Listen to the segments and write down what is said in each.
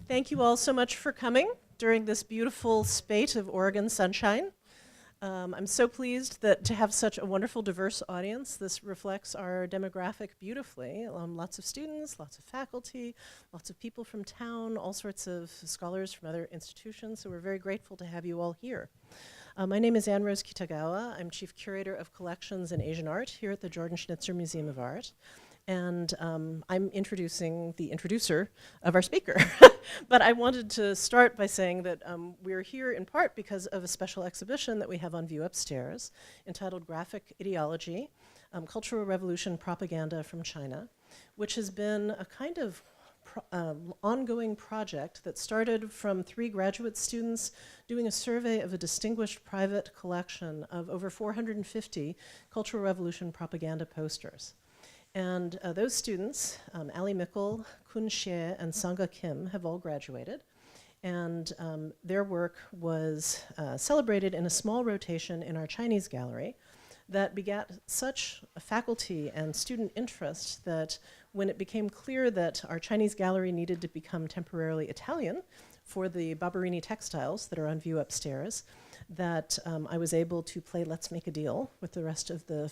Thank you all so much for coming during this beautiful spate of Oregon sunshine. I'm so pleased to have such a wonderful, diverse audience. This reflects our demographic beautifully. Lots of students, lots of faculty, lots of people from town, all sorts of scholars from other institutions. So we're very grateful to have you all here. My name is Anne Rose Kitagawa. I'm Chief Curator of Collections and Asian Art here at the Jordan Schnitzer Museum of Art. And I'm introducing the introducer of our speaker. But I wanted to start by saying that we're here in part because of a special exhibition that we have on view upstairs entitled Graphic Ideology, Cultural Revolution Propaganda from China, which has been a kind of ongoing project that started from 3 graduate students doing a survey of a distinguished private collection of over 450 Cultural Revolution propaganda posters. And those students, Ali Mikkel, Kun Xie, and Sangha Kim, have all graduated. And their work was celebrated in a small rotation in our Chinese gallery that begat such a faculty and student interest that when it became clear that our Chinese gallery needed to become temporarily Italian for the Barberini textiles that are on view upstairs, that I was able to play Let's Make a Deal with the rest of the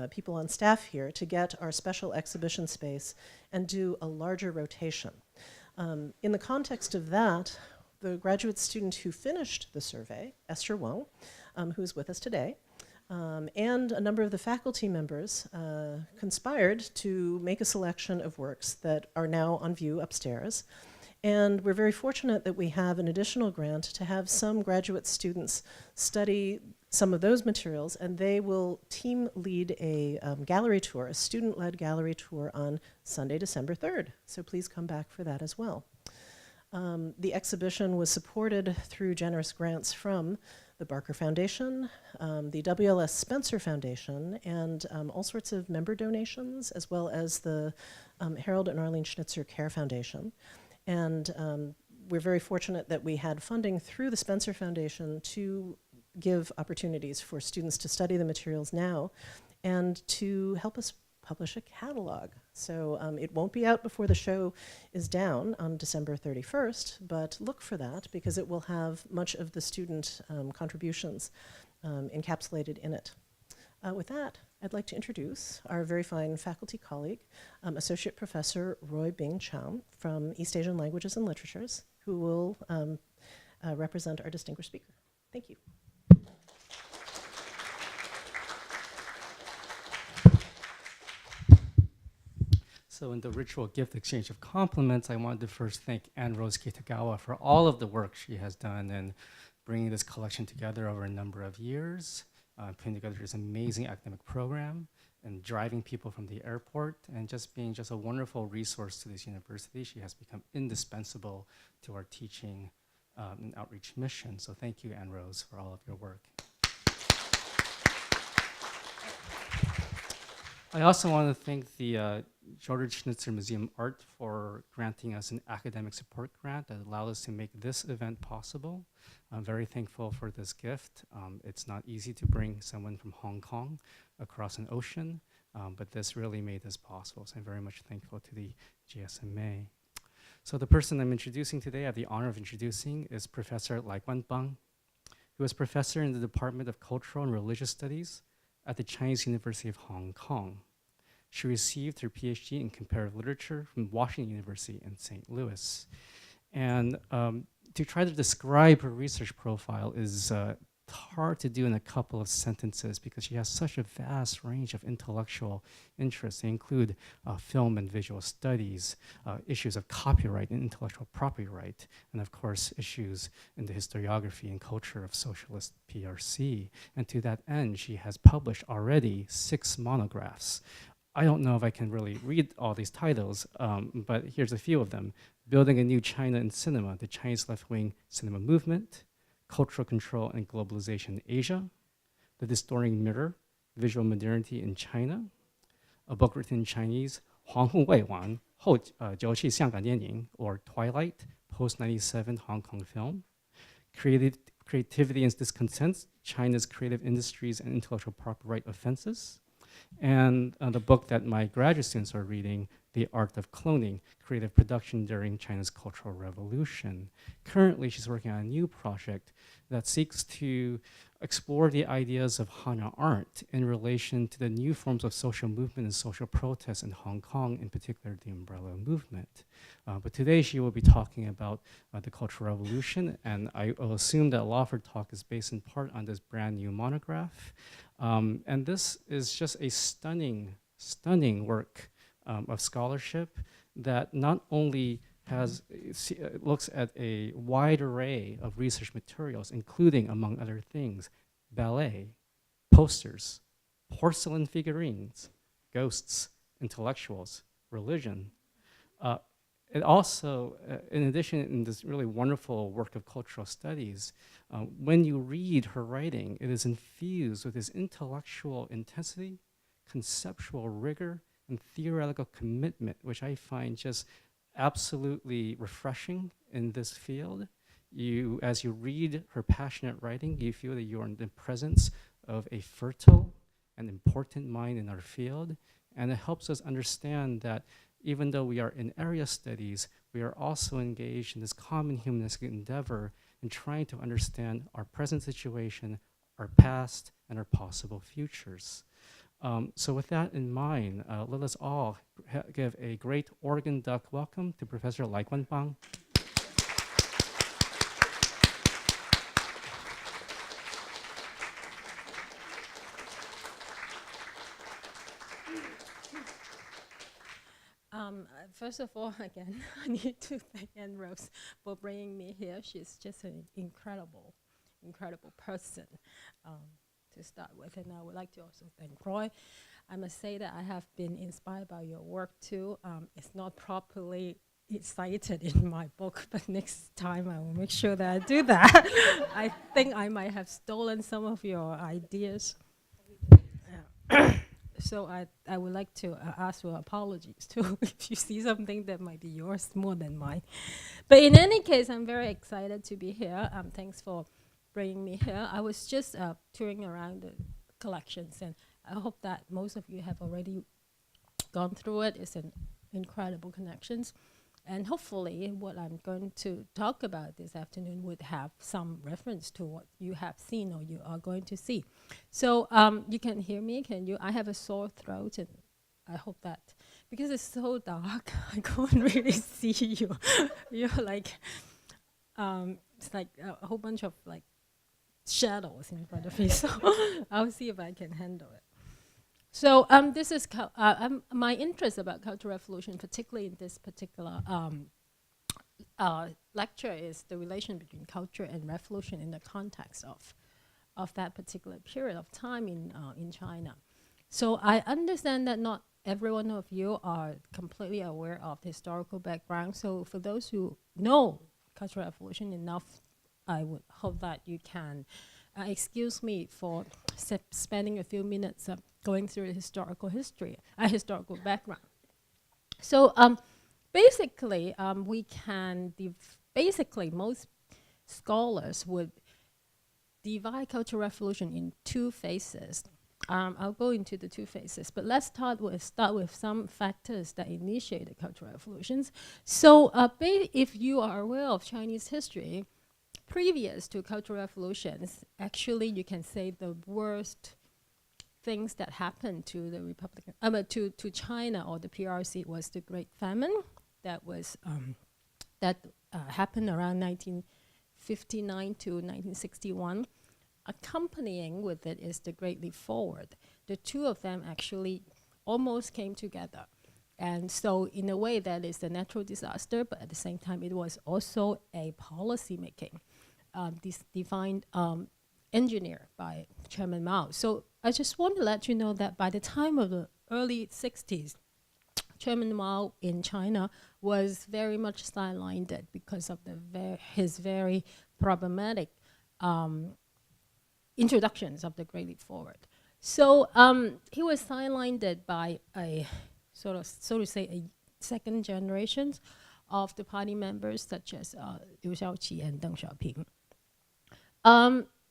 people on staff here to get our special exhibition space and do a larger rotation. In the context of that, the graduate student who finished the survey, Esther Wang, who is with us today, and a number of the faculty members conspired to make a selection of works that are now on view upstairs. And we're very fortunate that we have an additional grant to have some graduate students study some of those materials, and they will team lead a gallery tour, a student-led gallery tour on Sunday, December 3rd. So please come back for that as well. The exhibition was supported through generous grants from the Barker Foundation, the WLS Spencer Foundation, and all sorts of member donations, as well as the Harold and Arlene Schnitzer Care Foundation. And we're very fortunate that we had funding through the Spencer Foundation to give opportunities for students to study the materials now and to help us publish a catalog. So it won't be out before the show is down on December 31st, but look for that because it will have much of the student contributions encapsulated in it. With that, I'd like to introduce our very fine faculty colleague, Associate Professor Roy Bing Cham from East Asian Languages and Literatures, who will represent our distinguished speaker. Thank you. So in the ritual gift exchange of compliments, I wanted to first thank Anne Rose Kitagawa for all of the work she has done in bringing this collection together over a number of years, putting together this amazing academic program, and driving people from the airport, and just being just a wonderful resource to this university. She has become indispensable to our teaching and outreach mission. So thank you, Anne Rose, for all of your work. I also want to thank the Jordan Schnitzer Museum Art for granting us an academic support grant that allowed us to make this event possible. I'm very thankful for this gift. It's not easy to bring someone from Hong Kong across an ocean, but this really made this possible. So I'm very much thankful to the GSMA. So the person I'm introducing today, I have the honor of introducing, is Professor Laikwan, who is professor in the Department of Cultural and Religious Studies at the Chinese University of Hong Kong. She received her PhD in comparative literature from Washington University in St. Louis. And to try to describe her research profile is hard to do in a couple of sentences because she has such a vast range of intellectual interests. They include film and visual studies, issues of copyright and intellectual property right, and of course issues in the historiography and culture of socialist PRC. And to that end, she has published already 6 monographs. I don't know if I can really read all these titles, but here's a few of them. Building a New China in Cinema, the Chinese Left-Wing Cinema Movement, Cultural Control and Globalization in Asia, The Distorting Mirror, Visual Modernity in China, a book written in Chinese, 黄户未完后九七香港电影, or Twilight, Post-97 Hong Kong Film, Creativity and Discontent, China's Creative Industries and Intellectual Property Right Offenses, and the book that my graduate students are reading, the art of cloning, creative production during China's Cultural Revolution. Currently, she's working on a new project that seeks to explore the ideas of Hana art in relation to the new forms of social movement and social protest in Hong Kong, in particular the umbrella movement. But today she will be talking about the Cultural Revolution, and I will assume that a lot of her talk is based in part on this brand new monograph. And this is just a stunning, stunning work of scholarship that not only looks at a wide array of research materials, including, among other things, ballet, posters, porcelain figurines, ghosts, intellectuals, religion. It also, in addition, in this really wonderful work of cultural studies, when you read her writing, it is infused with this intellectual intensity, conceptual rigor, and theoretical commitment, which I find just absolutely refreshing in this field. As you read her passionate writing, you feel that you are in the presence of a fertile and important mind in our field, and it helps us understand that even though we are in area studies, we are also engaged in this common humanistic endeavor in trying to understand our present situation, our past, and our possible futures. So with that in mind, let us all give a great organ duck welcome to Professor Laikwan. First of all, again, I need to thank Anne Rose for bringing me here. She's just an incredible person to start with. And I would like to also thank Roy. I must say that I have been inspired by your work too. It's not properly cited in my book, but next time I will make sure that I do that. I think I might have stolen some of your ideas. So I would like to ask for apologies too if you see something that might be yours more than mine. But in any case, I'm very excited to be here. Thanks for bringing me here. I was just touring around the collections, and I hope that most of you have already gone through it. It's an incredible connections. And hopefully what I'm going to talk about this afternoon would have some reference to what you have seen or you are going to see. So you can hear me, can you? I have a sore throat, and I hope that, because it's so dark, I can't really see you. You're like, it's like a whole bunch of like shadows in front of me. So I'll see if I can handle it. So this is my interest about Cultural Revolution, particularly in this particular lecture, is the relation between culture and revolution in the context of that particular period of time in China. So I understand that not every one of you are completely aware of the historical background. So for those who know Cultural Revolution enough, I would hope that you can excuse me for spending a few minutes going through the historical background. So basically, we can basically most scholars would divide Cultural Revolution in two phases. I'll go into the two phases, but let's start with some factors that initiated Cultural Revolutions. So if you are aware of Chinese history, previous to Cultural Revolutions, actually you can say the worst things that happened to the to China or the PRC was the Great Famine that was happened around 1959 to 1961. Accompanying with it is the Great Leap Forward. The two of them actually almost came together. And so in a way that is a natural disaster, but at the same time it was also a policy making, defined engineer by Chairman Mao. So I just want to let you know that by the time of the early 60s, Chairman Mao in China was very much sidelined because of his very problematic introductions of the Great Leap Forward. So he was sidelined by a so to say a second generation of the party members such as Liu Shaoqi and Deng Xiaoping.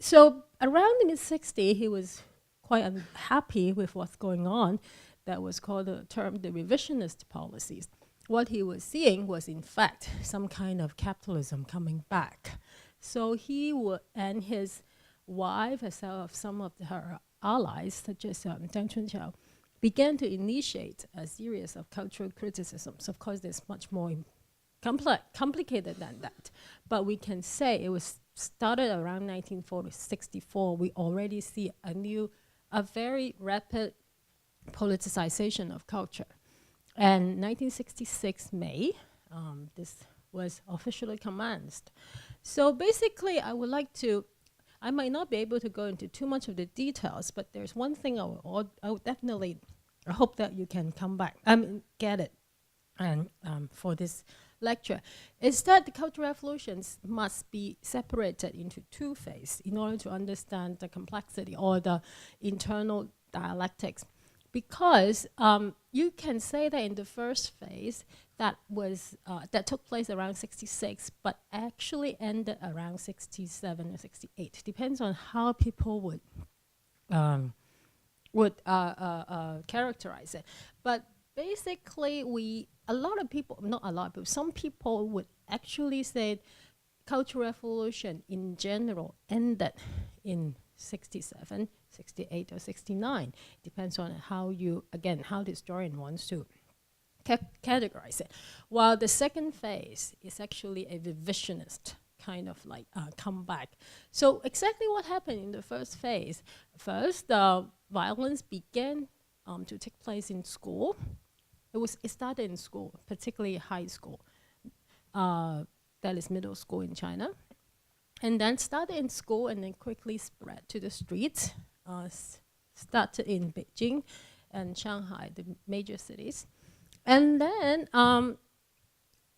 So around the mid-60s, he was quite unhappy with what's going on, that was called the term the revisionist policies. What he was seeing was, in fact, some kind of capitalism coming back. So he would, and his wife, as well as some of her allies, such as Deng Chunqiao, began to initiate a series of cultural criticisms. Of course, there's much more complicated than that. But we can say it was started around 1964. We already see a very rapid politicization of culture. And 1966 May, this was officially commenced. So basically, I might not be able to go into too much of the details, but there's one thing I would definitely hope that you can come back, get it, and for this lecture, is that the Cultural Revolutions must be separated into two phases in order to understand the complexity or the internal dialectics. Because you can say that in the first phase, that took place around 66, but actually ended around 67 or 68. Depends on how people would characterize it. But basically, some people would actually say Cultural Revolution in general ended in 67, 68, or 69. Depends on how the historian wants to categorize it. While the second phase is actually a revisionist kind of like comeback. So exactly what happened in the first phase? First, the violence began to take place in school. It started in school, particularly high school. That is middle school in China. And then started in school and then quickly spread to the streets. Started in Beijing and Shanghai, the major cities. And then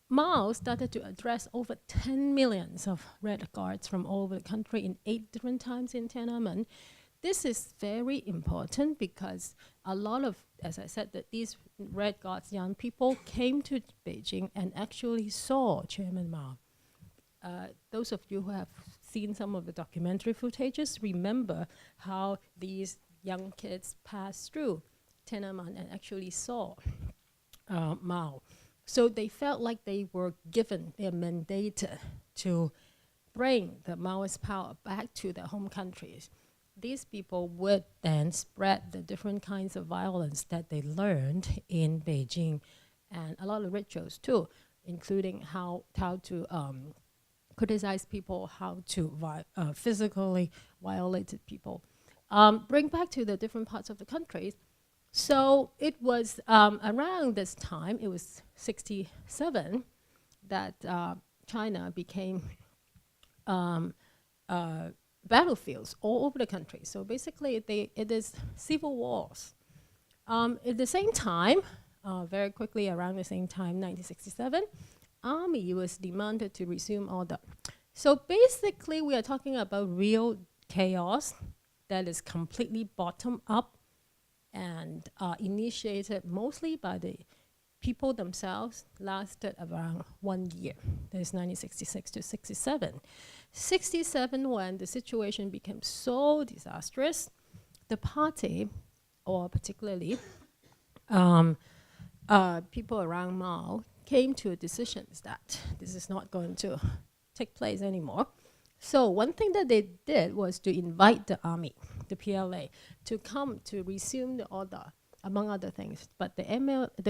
Mao started to address over 10 millions of Red Guards from all over the country in 8 different times in Tiananmen. This is very important because a lot of, as I said, that these Red Guards young people came to Beijing and actually saw Chairman Mao. Those of you who have seen some of the documentary footages remember how these young kids passed through Tiananmen and actually saw Mao. So they felt like they were mandated to bring the Maoist power back to their home countries. These people would then spread the different kinds of violence that they learned in Beijing, and a lot of rituals too, including how to criticize people, how to physically violate people. Bring back to the different parts of the country. So it was around this time, it was 67, that China became battlefields all over the country. So basically, it is civil wars. At the same time, very quickly around the same time, 1967, army was demanded to resume order. So basically, we are talking about real chaos that is completely bottom up and initiated mostly by the people themselves, lasted around 1 year. That is 1966 to 67. 67, when the situation became so disastrous, the party, or particularly people around Mao, came to decisions that this is not going to take place anymore. So one thing that they did was to invite the army, the PLA, to come to resume the order, among other things. But the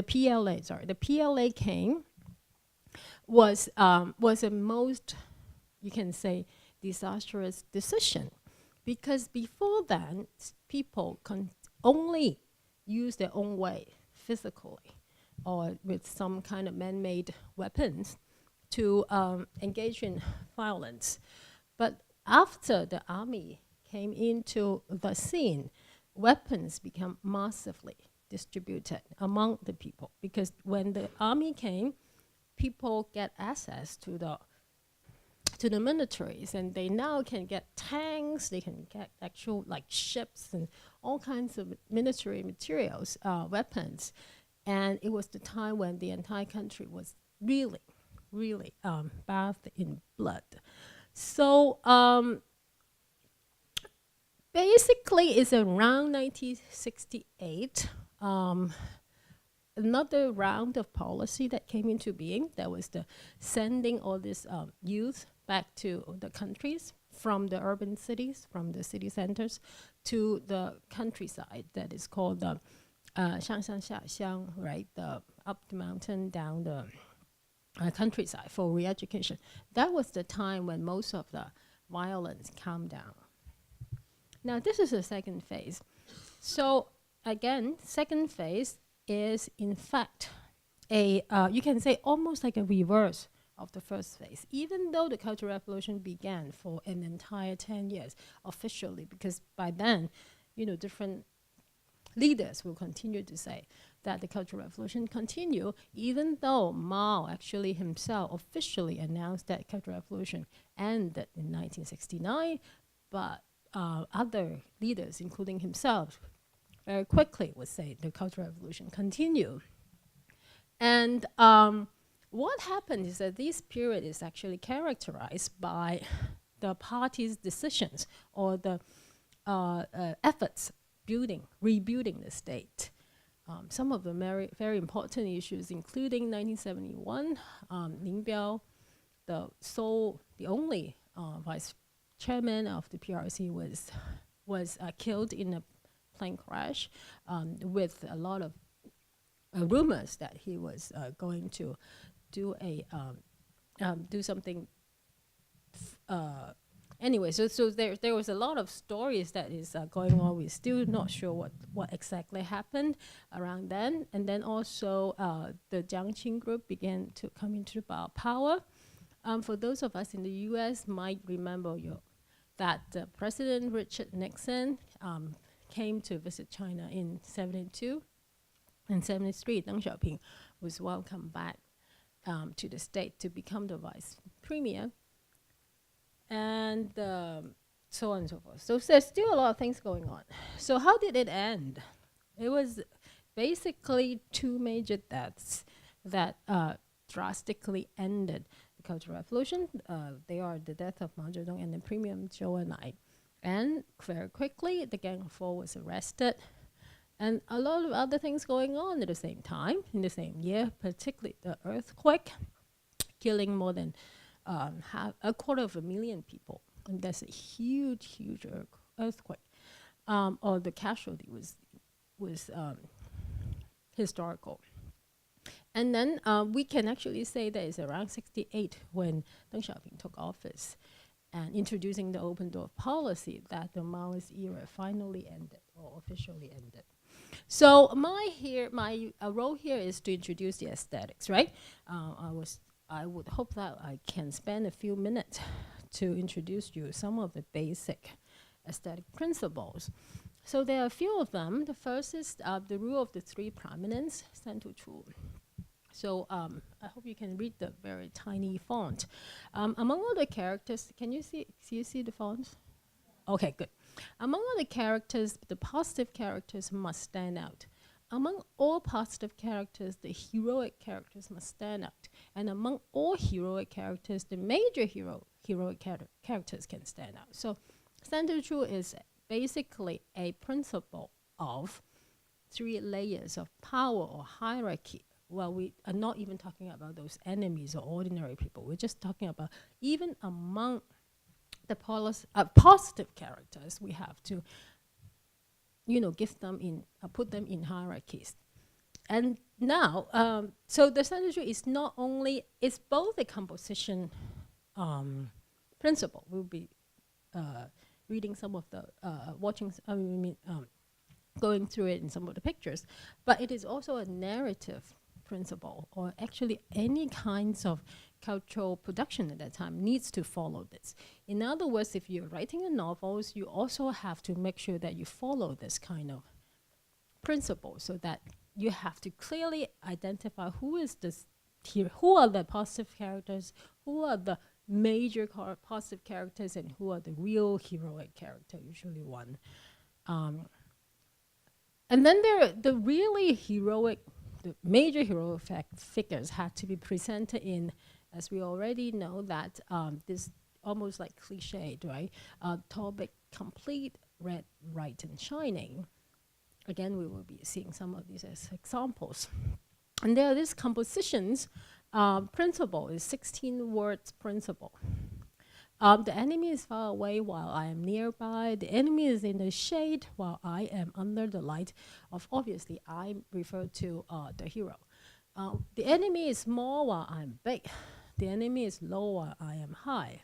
PLA came, was a most, you can say, disastrous decision. Because before then, people only use their own way, physically, or with some kind of man-made weapons to engage in violence. But after the army came into the scene, weapons became massively distributed among the people. Because when the army came, people get access to the militaries, and they now can get tanks, they can get actual like ships and all kinds of military materials, weapons. And it was the time when the entire country was really, really bathed in blood. So basically, it's around 1968 another round of policy that came into being. That was the sending all this youth back to the countries from the urban cities, from the city centers, to the countryside. That is called the 上山下乡, right? The up the mountain, down the countryside for re-education. That was the time when most of the violence calmed down. Now this is the second phase. So again, second phase is in fact a, you can say almost like a reverse of the first phase, even though the Cultural Revolution began for an entire 10 years officially, because by then, different leaders will continue to say that the Cultural Revolution continue, even though Mao actually himself officially announced that Cultural Revolution ended in 1969, but other leaders, including himself, very quickly would say the Cultural Revolution continue. And what happened is that this period is actually characterized by the party's decisions or the efforts rebuilding the state. Some of the very important issues, including 1971, Lin Biao, the only vice chairman of the PRC, was killed in a plane crash, with a lot of rumors that he was going to do something. Anyway, so there was a lot of stories that is going on. We're still not sure what exactly happened around then. And then also the Jiangqing group began to come into power. For those of us in the US might remember that President Richard Nixon came to visit China in 72. In 73, Deng Xiaoping was welcomed back to the state to become the vice premier. And so on and so forth. So there's still a lot of things going on. So how did it end? It was basically two major deaths that drastically ended the Cultural Revolution. They are the death of Mao Zedong and the Premier Zhou Enlai. And very quickly, the Gang of Four was arrested. And a lot of other things going on at the same time, in the same year, particularly the earthquake, killing more than 250,000 people. And that's a huge earthquake. Or the casualty was historical. And then we can actually say that it's around 68 when Deng Xiaoping took office and introducing the open door policy that the Maoist era finally ended, or officially ended. So my role here is to introduce the aesthetics, right? I would hope that I can spend a few minutes to introduce you some of the basic aesthetic principles. So there are a few of them. The first is the rule of the three prominence, Santu Chu. So I hope you can read the very tiny font. Among all the characters, can you see the font? Okay, good. Among all the characters, the positive characters must stand out. Among all positive characters, the heroic characters must stand out. And among all heroic characters, the major heroic characters can stand out. So Santu Chu is basically a principle of three layers of power or hierarchy. Well, we are not even talking about those enemies or ordinary people. We're just talking about even among the positive characters, we have to, give them put them in hierarchies. And now, so the Santu Chu is it's both a composition principle. We'll be reading some of the, going through it in some of the pictures, but it is also a narrative principle, or actually any kinds of cultural production at that time needs to follow this. In other words, if you're writing a novel, you also have to make sure that you follow this kind of principle, so that you have to clearly identify who is this here, who are the positive characters, who are the major positive characters, and who are the real heroic character, usually one. And then there are the really heroic, the major heroic figures had to be presented in, as we already know, that this almost like cliched, right? Tall, big, complete, red, right, and shining. Again, we will be seeing some of these as examples. And there are these compositions principle is 16 words principle. The enemy is far away while I am nearby. The enemy is in the shade while I am under the light of, obviously, I refer to the hero. The enemy is small while I'm big. The enemy is low while I am high.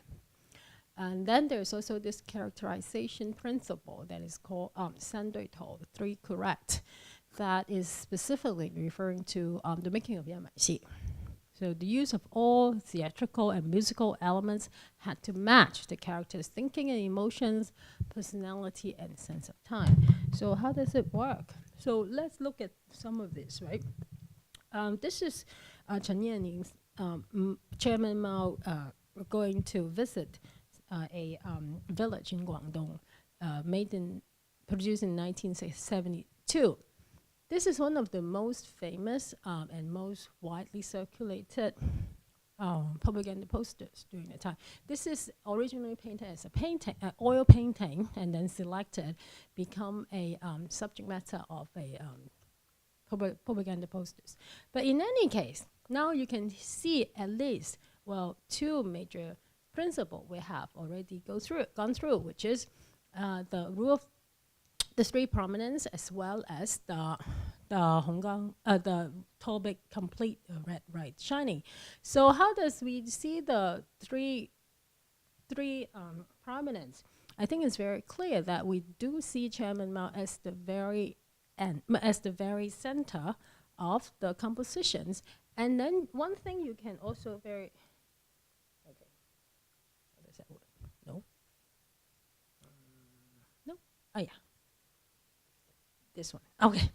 And then there's also this characterization principle that is called 三对头, 3 correct, that is specifically referring to the making of Yangbanxi. So the use of all theatrical and musical elements had to match the character's thinking and emotions, personality, and sense of time. So how does it work? So let's look at some of this, right? This is Chen Yaning's Chairman Mao going to visit a village in Guangdong, produced in 1972. This is one of the most famous and most widely circulated propaganda posters during the time. This is originally painted as a painting, oil painting, and then selected, become a subject matter of a propaganda posters. But in any case, now you can see at least, well, 2 major principles we have already gone through, which is the rule of the 3 prominence, as well as the Honggang, the tall, big, complete, red, right, shining. So how does we see the three prominence? I think it's very clear that we do see Chairman Mao as the very end, as the very center of the compositions. And then one thing you can also very, okay, what is that word? No? No? Oh yeah. This one. Okay.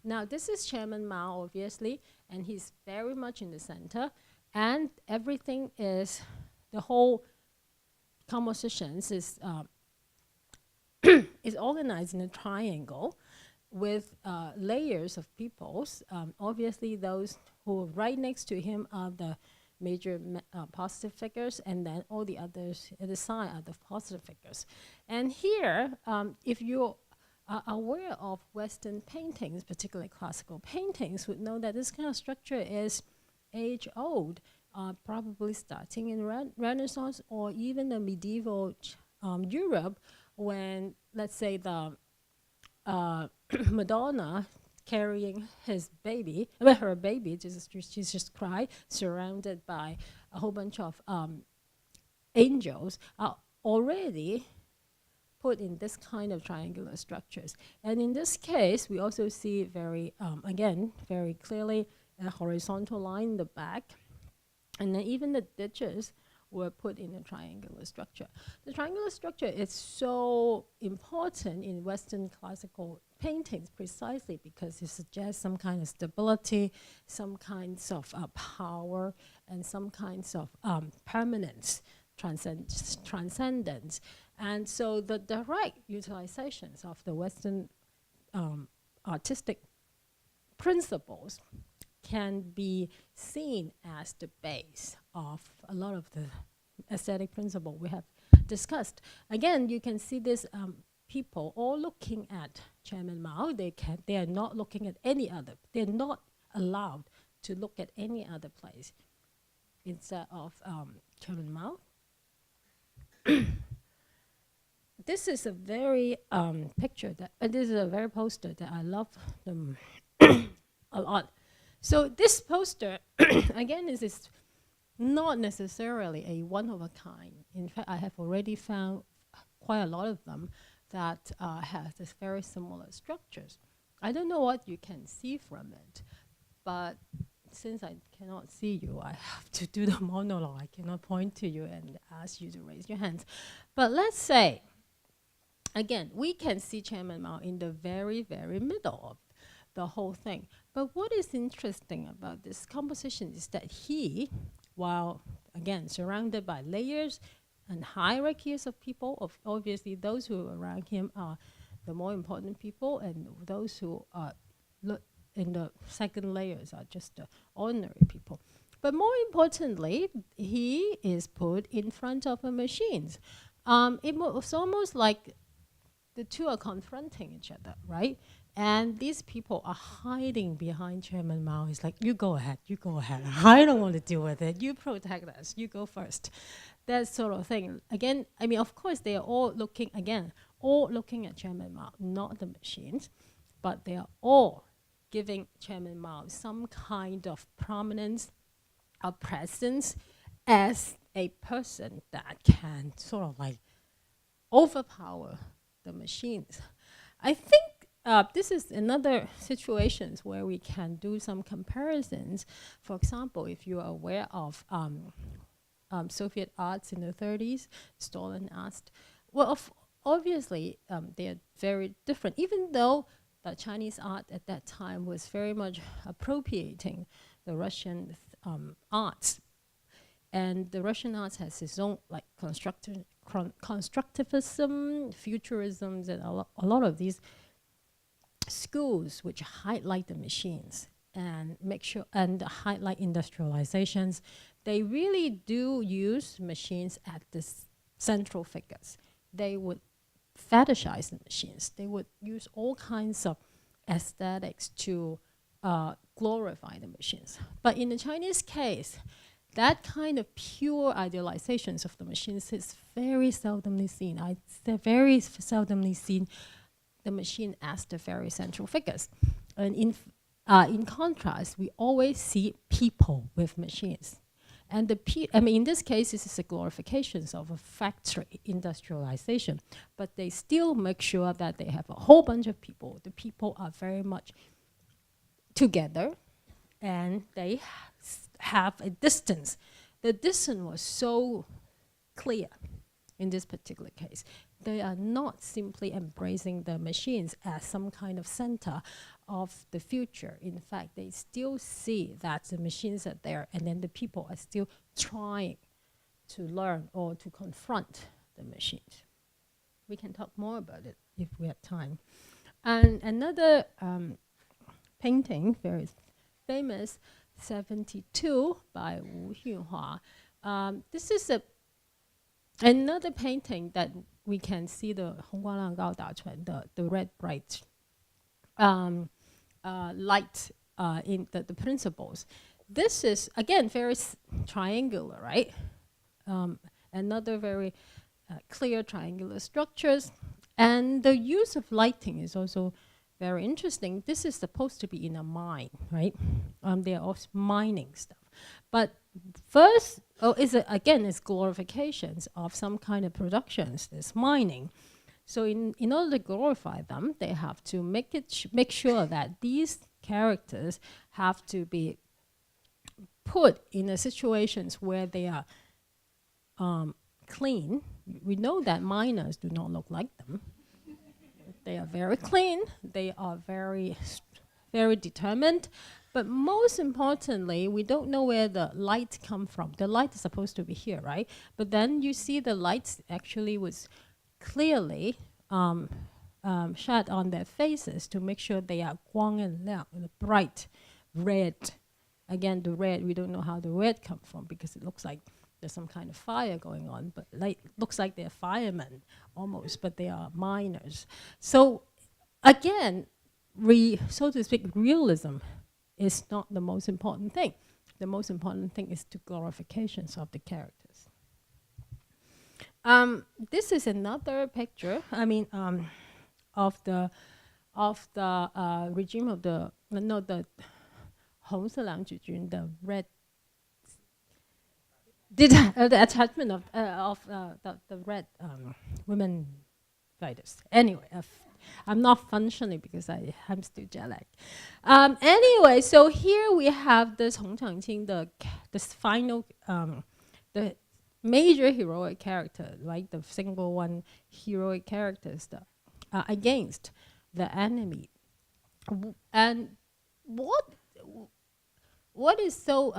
Now, this is Chairman Mao, obviously, and he's very much in the center. And everything is, the whole compositions is is organized in a triangle with layers of peoples. Obviously, those who are right next to him are the major positive figures, and then all the others at the side are the positive figures. And here, if you are aware of Western paintings, particularly classical paintings, would know that this kind of structure is age-old, probably starting in Renaissance or even the medieval Europe, when, let's say, the Madonna carrying his baby, her baby, she's just cried, surrounded by a whole bunch of angels, are already put in this kind of triangular structures. And in this case, we also see very, again, very clearly a horizontal line in the back. And then even the ditches were put in a triangular structure. The triangular structure is so important in Western classical paintings precisely because it suggests some kind of stability, some kinds of power, and some kinds of permanence, transcendence. And so the direct utilizations of the Western artistic principles can be seen as the base of a lot of the aesthetic principle we have discussed. Again, you can see this people all looking at Chairman Mao. They are not looking at any other. They're not allowed to look at any other place instead of Chairman Mao. This is a very picture that, this is a very poster that I love them a lot. So this poster, again, is not necessarily a one of a kind. In fact, I have already found quite a lot of them that have this very similar structures. I don't know what you can see from it, but since I cannot see you, I have to do the monologue. I cannot point to you and ask you to raise your hands. But let's say, again, we can see Chairman Mao in the very, very middle of the whole thing. But what is interesting about this composition is that he, while, again, surrounded by layers and hierarchies of people, obviously those who are around him are the more important people, and those who are in the second layers are just the ordinary people. But more importantly, he is put in front of the machines. It was almost like the two are confronting each other, right? And these people are hiding behind Chairman Mao. He's like, you go ahead, you go ahead. I don't want to deal with it. You protect us, you go first. That sort of thing. Again, I mean, of course, they are all looking at Chairman Mao, not the machines, but they are all giving Chairman Mao some kind of prominence, a presence as a person that can sort of like overpower the machines. I think this is another situations where we can do some comparisons. For example, if you are aware of Soviet arts in the 30s, Stalin asked, well, obviously they are very different, even though the Chinese art at that time was very much appropriating the Russian arts. And the Russian arts has its own like constructivism, futurism, and a lot of these schools which highlight the machines and make sure and highlight industrializations. They really do use machines at the central figures. They would fetishize the machines. They would use all kinds of aesthetics to glorify the machines. But in the Chinese case, that kind of pure idealizations of the machines is very seldomly seen. I very seldomly seen the machine as the very central figures. And in contrast, we always see people with machines. And in this case, this is a glorification of a factory industrialization, but they still make sure that they have a whole bunch of people. The people are very much together, and they have a distance. The distance was so clear in this particular case. They are not simply embracing the machines as some kind of center of the future. In fact, they still see that the machines are there, and then the people are still trying to learn or to confront the machines. We can talk more about it if we have time. And another painting, very famous, 72 by Wu Xunhua. This is another painting that we can see the Hongguang Gao Da Chuan, the red bright light in the principles. This is, again, very triangular, right? Another very clear triangular structures. And the use of lighting is also very interesting. This is supposed to be in a mine, right? They are also mining stuff. But first, again, it's glorifications of some kind of productions, this mining. So in order to glorify them, they have to make sure that these characters have to be put in situations where they are clean. We know that miners do not look like them. They are very clean. They are very, very determined. But most importantly, we don't know where the light come from. The light is supposed to be here, right? But then you see the light actually was clearly shed on their faces to make sure they are 光and亮, bright red. Again, the red, we don't know how the red come from because it looks like there's some kind of fire going on, but looks like they're firemen almost, but they are miners. So again, so to speak, realism is not the most important thing. The most important thing is the glorifications of the characters. This is another picture, of the regime of the Hong Selang Jujun, the red, the attachment of the red women fighters. Anyway, I'm not functioning because I'm still jet lagged. Anyway, so here we have this Hong Changqing, this final, the major heroic character, right? The single one heroic characters against the enemy. And what is so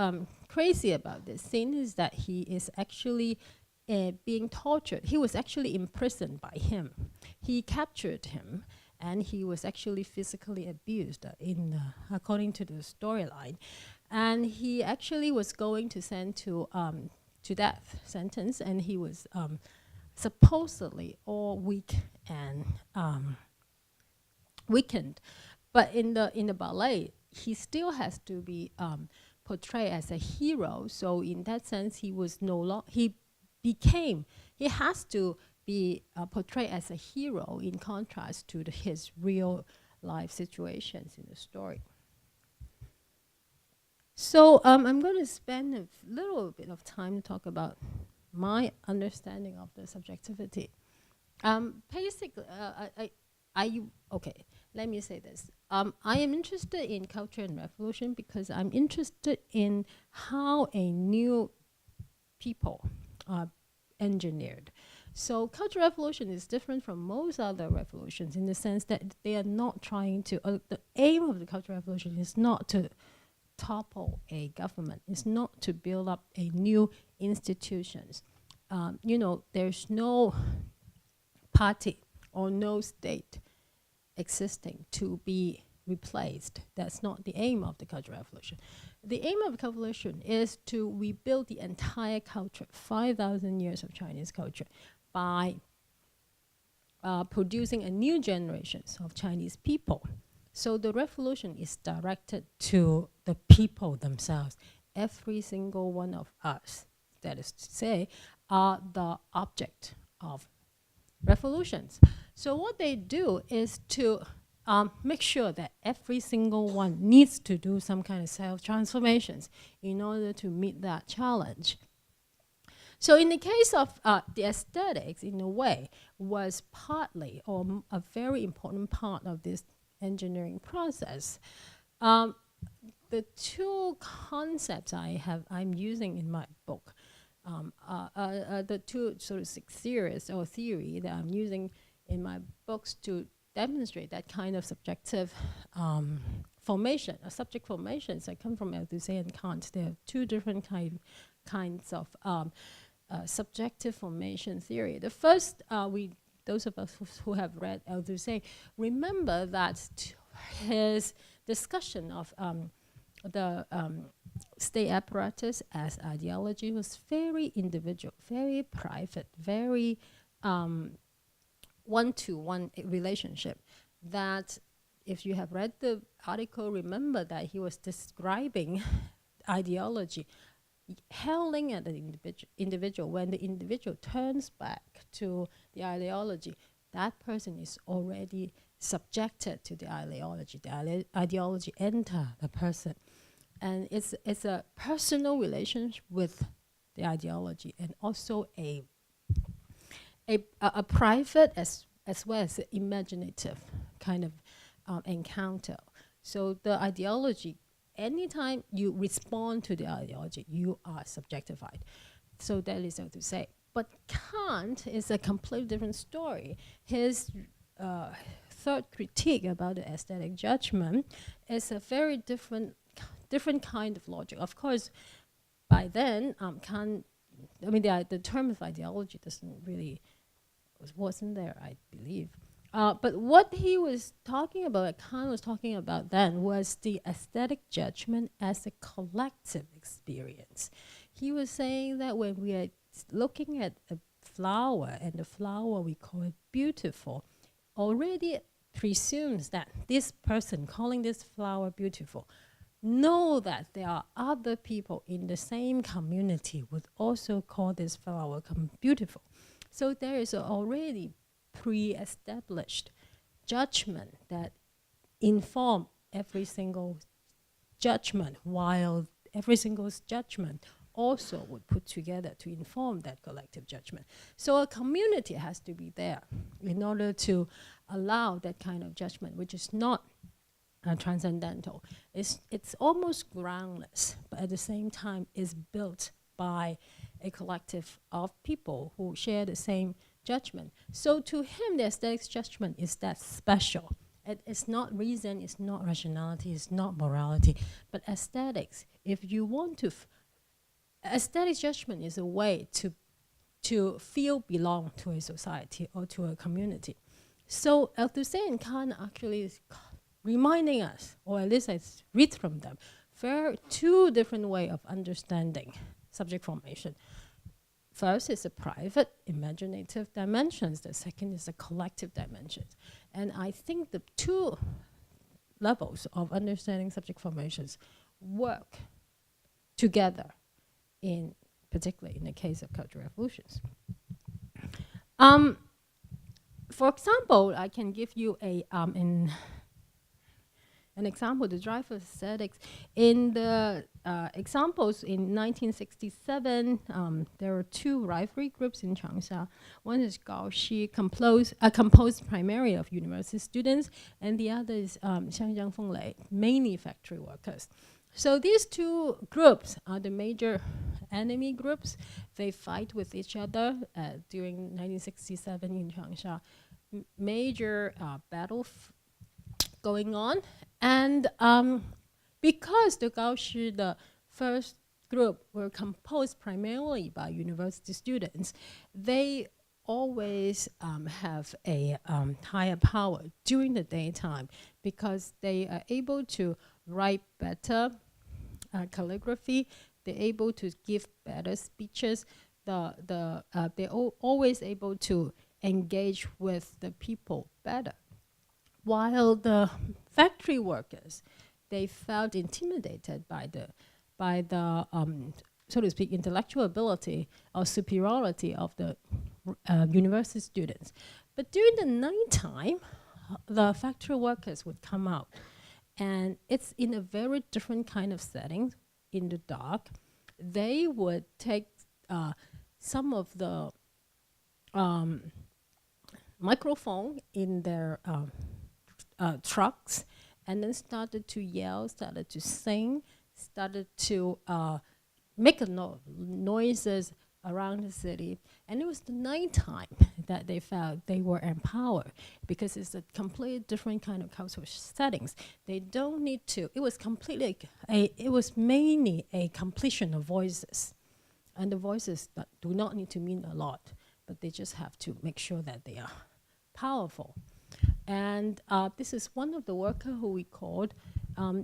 crazy about this scene is that he is actually being tortured. He was actually imprisoned by him. He captured him, and he was actually physically abused according to the storyline. And he actually was going to send to death sentence, and he was supposedly all weak and weakened. But in the ballet, he still has to be portrayed as a hero. So in that sense, he was no longer, he has to be portrayed as a hero in contrast to his real life situations in the story. So I'm going to spend a little bit of time to talk about my understanding of the subjectivity. Basically, okay, let me say this. I am interested in culture and revolution because I'm interested in how a new people are engineered. So cultural revolution is different from most other revolutions in the sense that they are not trying to, the aim of the cultural revolution is not to topple a government, it's not to build up a new institutions. You know, there's no party or no state existing to be replaced. That's not the aim of the cultural revolution. The aim of the cultural revolution is to rebuild the entire culture, 5,000 years of Chinese culture, by producing a new generation of Chinese people. So the revolution is directed to the people themselves. Every single one of us, that is to say, are the object of revolutions. So what they do is to make sure that every single one needs to do some kind of self-transformations in order to meet that challenge. So in the case of the aesthetics, in a way, was partly or a very important part of this engineering process. The two concepts I'm using in my book, the two sort of theories or theory that I'm using in my books to demonstrate that kind of subjective formation, subject formations that come from Althusser and Kant. There are two different kinds of subjective formation theory. The first, those of us who have read Althusser remember that his discussion of the state apparatus as ideology was very individual, very private, very one-to-one relationship. That if you have read the article, remember that he was describing ideology hurling at the individual. When the individual turns back to the ideology, that person is already subjected to the ideology. The ideology enter the person. And it's a personal relationship with the ideology, and also a private as well as imaginative kind of encounter. So the ideology, anytime you respond to the ideology, you are subjectified. So that is how to say. But Kant is a completely different story. His third critique about the aesthetic judgment is a very different kind of logic. Of course, by then, Kant, I mean, the term of ideology wasn't there, I believe. But what he was talking about, Kant was talking about then, was the aesthetic judgment as a collective experience. He was saying that when we are looking at a flower, and the flower we call it beautiful, already presumes that this person calling this flower beautiful know that there are other people in the same community would also call this flower beautiful. So there is already pre-established judgment that inform every single judgment, while every single judgment also would put together to inform that collective judgment. So a community has to be there in order to allow that kind of judgment, which is not transcendental. It's almost groundless, but at the same time is built by a collective of people who share the same judgment. So to him, the aesthetics judgment is that special. It's not reason, it's not rationality, it's not morality, but aesthetics. If you want to, aesthetics judgment is a way to feel belong to a society or to a community. So Althusser and Kant actually is reminding us, or at least I read from them, two different ways of understanding subject formation. First is the private, imaginative dimensions. The second is the collective dimensions. And I think the two levels of understanding subject formations work together, in particularly in the case of cultural revolutions. For example, I can give you an example, the drive of aesthetics. In the examples in 1967, there were two rivalry groups in Changsha. One is Gaoxi, composed primarily of university students, and the other is Xiangjiang mainly factory workers. So these two groups are the major enemy groups. They fight with each other during 1967 in Changsha. Major battle going on. And because the Gaoshi, the first group, were composed primarily by university students, they always have a higher power during the daytime because they are able to write better calligraphy, they're able to give better speeches, they're always able to engage with the people better. While the factory workers, they felt intimidated by the so to speak, intellectual ability or superiority of the university students. But during the nighttime, the factory workers would come out, and it's in a very different kind of setting, in the dark. They would take some of the microphone in their trucks, and then started to yell, started to sing, started to make noises around the city. And it was the nighttime that they felt they were empowered, because it's a completely different kind of cultural settings. They don't need to, it was mainly a completion of voices. And the voices that do not need to mean a lot, but they just have to make sure that they are powerful. And this is one of the workers who we called,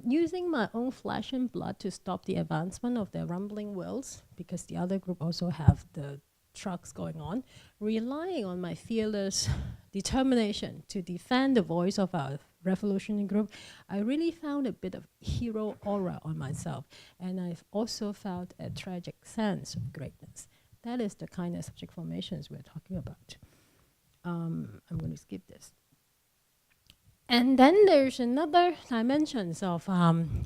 using my own flesh and blood to stop the advancement of their rumbling wheels, because the other group also have the trucks going on, relying on my fearless determination to defend the voice of our revolutionary group. I really found a bit of hero aura on myself, and I've also felt a tragic sense of greatness. That is the kind of subject formations we're talking about. I'm going to skip this. And then there's another dimensions of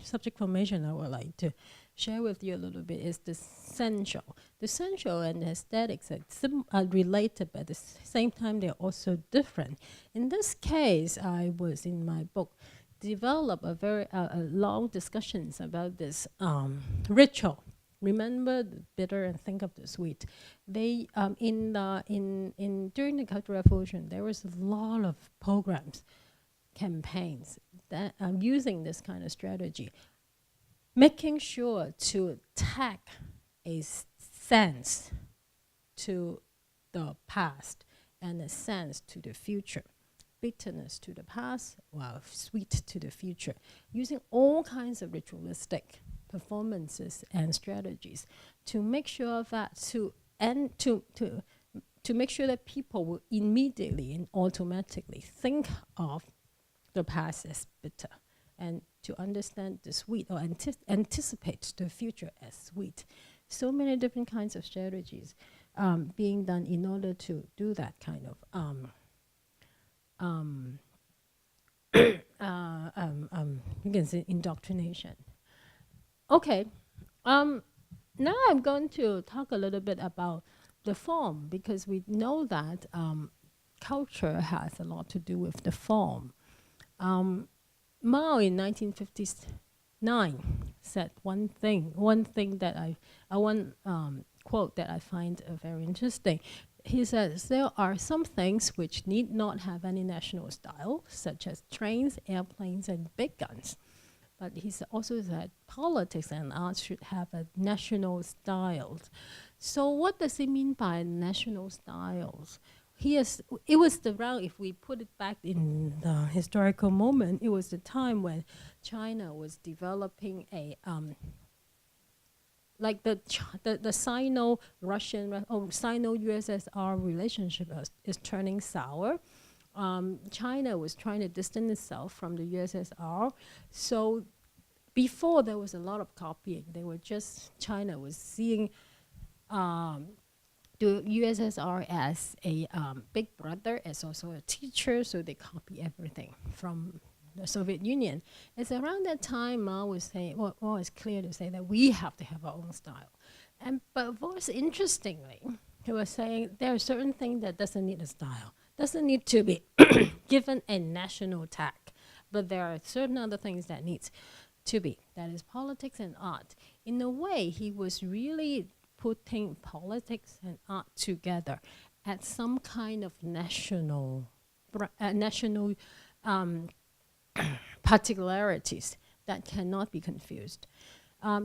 subject formation I would like to share with you a little bit, is the sensual. The sensual and the aesthetics are related, but at the same time they're also different. In this case, I was in my book develop a very long discussions about this ritual. Remember the bitter and think of the sweet. They during the Cultural Revolution, there was a lot of programs, campaigns that are using this kind of strategy, making sure to tack a sense to the past and a sense to the future. Bitterness to the past, while sweet to the future, using all kinds of ritualistic performances and strategies to make sure that to make sure that people will immediately and automatically think of the past as bitter, and to understand the sweet, or anticipate the future as sweet. So many different kinds of strategies being done in order to do that kind of you can say indoctrination. Okay, now I'm going to talk a little bit about the form, because we know that culture has a lot to do with the form. Mao in 1959 said one quote that I find very interesting. He says, there are some things which need not have any national style, such as trains, airplanes, and big guns. But he also said politics and art should have a national style. So what does he mean by national styles? It was if we put it back in the historical moment, it was the time when China was developing a like the Sino-Russian or Sino-USSR relationship is turning sour. China was trying to distance itself from the USSR. So before there was a lot of copying. China was seeing the USSR as a big brother, as also a teacher, so they copy everything from the Soviet Union. It's around that time Mao was saying, well, it's clear to say that we have to have our own style. But most interestingly, he was saying there are certain things that doesn't need a style, doesn't need to be given a national tag, but there are certain other things that needs to be. That is politics and art. In a way, he was really putting politics and art together at some kind of national particularities that cannot be confused.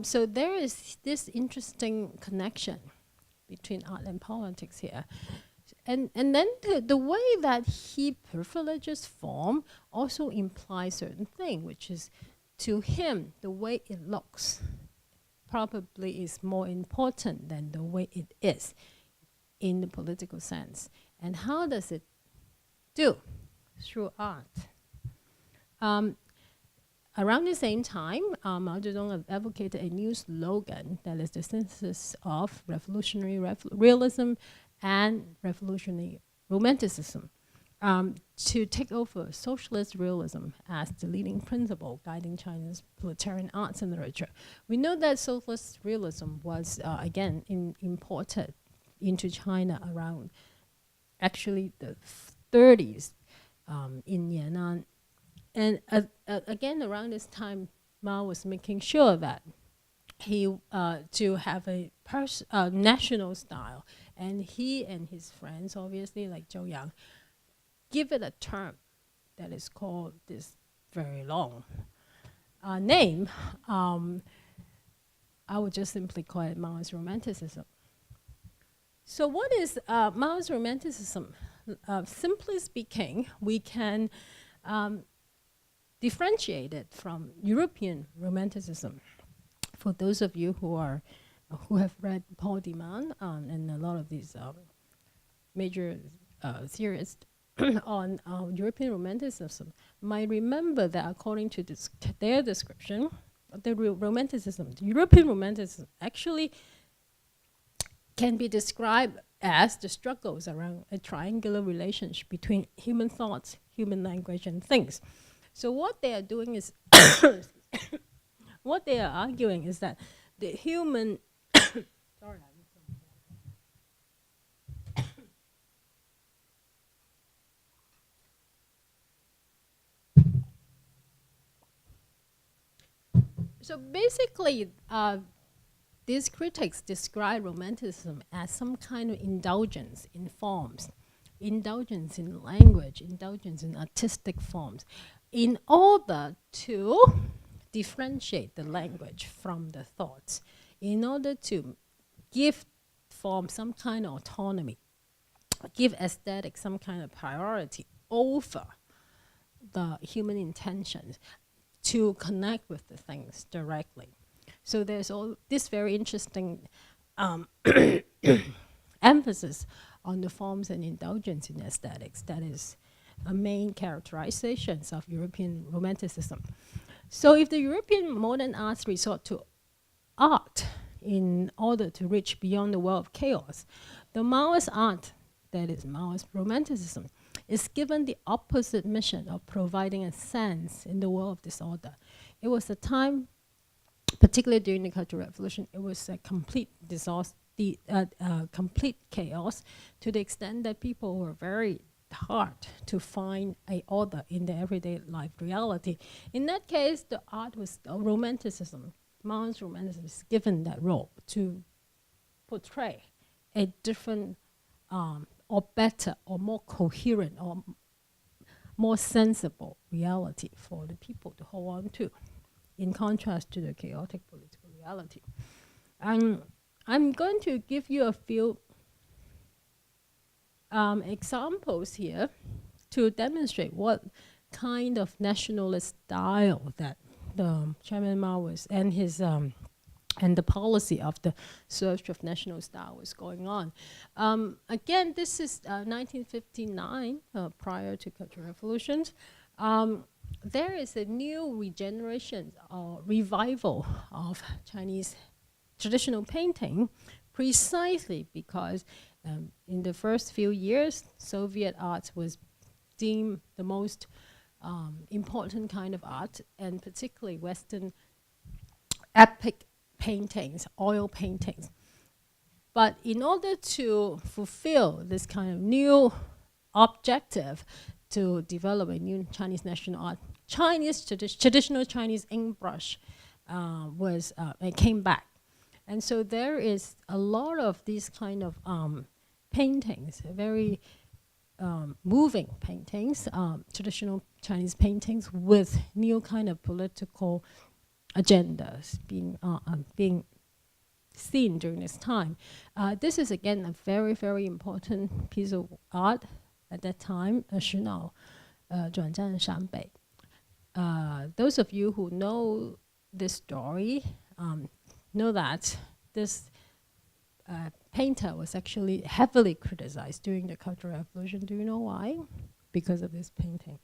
So there is this interesting connection between art and politics here. And then the way that he privileges form also implies certain thing, which is to him, the way it looks probably is more important than the way it is in the political sense. And how does it do? Through art. Around the same time, Mao Zedong advocated a new slogan that is the synthesis of revolutionary realism and revolutionary romanticism, to take over socialist realism as the leading principle guiding China's proletarian arts and literature. We know that socialist realism was, again, imported into China around actually the 30s in Yan'an. And again, around this time, Mao was making sure that he to have a national style, and he and his friends, obviously like Zhou Yang, give it a term that is called this very long name. I would just simply call it Maoist romanticism. So what is Maoist romanticism? Simply speaking, we can differentiate it from European romanticism. For those of you who have read Paul Deman and a lot of these major theorists on European romanticism, might remember that according to their description, the European romanticism actually can be described as the struggles around a triangular relationship between human thoughts, human language, and things. So what they are doing is, what they are arguing is that the human, sorry, so basically, these critics describe romanticism as some kind of indulgence in forms, indulgence in language, indulgence in artistic forms, in order to differentiate the language from the thoughts, in order to give form some kind of autonomy, give aesthetic some kind of priority over the human intentions to connect with the things directly. So there's all this very interesting emphasis on the forms and indulgence in aesthetics that is a main characterizations of European romanticism. So if the European modern arts resort to art in order to reach beyond the world of chaos, the Maoist art, that is Maoist romanticism, is given the opposite mission of providing a sense in the world of disorder. It was a time, particularly during the Cultural Revolution, it was a complete disaster, complete chaos, to the extent that people were very hard to find a order in their everyday life reality. In that case, the art was romanticism. Maoist romanticism is given that role to portray a different or better or more coherent or more sensible reality for the people to hold on to, in contrast to the chaotic political reality. I'm going to give you a few examples here to demonstrate what kind of nationalist style that the Chairman Mao was and his and the policy of the search of national style was going on. Again, this is 1959, prior to Cultural Revolutions. There is a new regeneration or revival of Chinese traditional painting, precisely because in the first few years, Soviet art was deemed the most important kind of art, and particularly Western epic paintings, oil paintings. But in order to fulfill this kind of new objective to develop a new Chinese national art, traditional Chinese ink brush it came back. And so there is a lot of these kind of paintings, very moving paintings, traditional Chinese paintings with new kind of political agendas being seen during this time. This is again a very, very important piece of art at that time, 石脑转战陕北. Those of you who know this story know that this painter was actually heavily criticized during the Cultural Revolution. Do you know why? Because of this painting.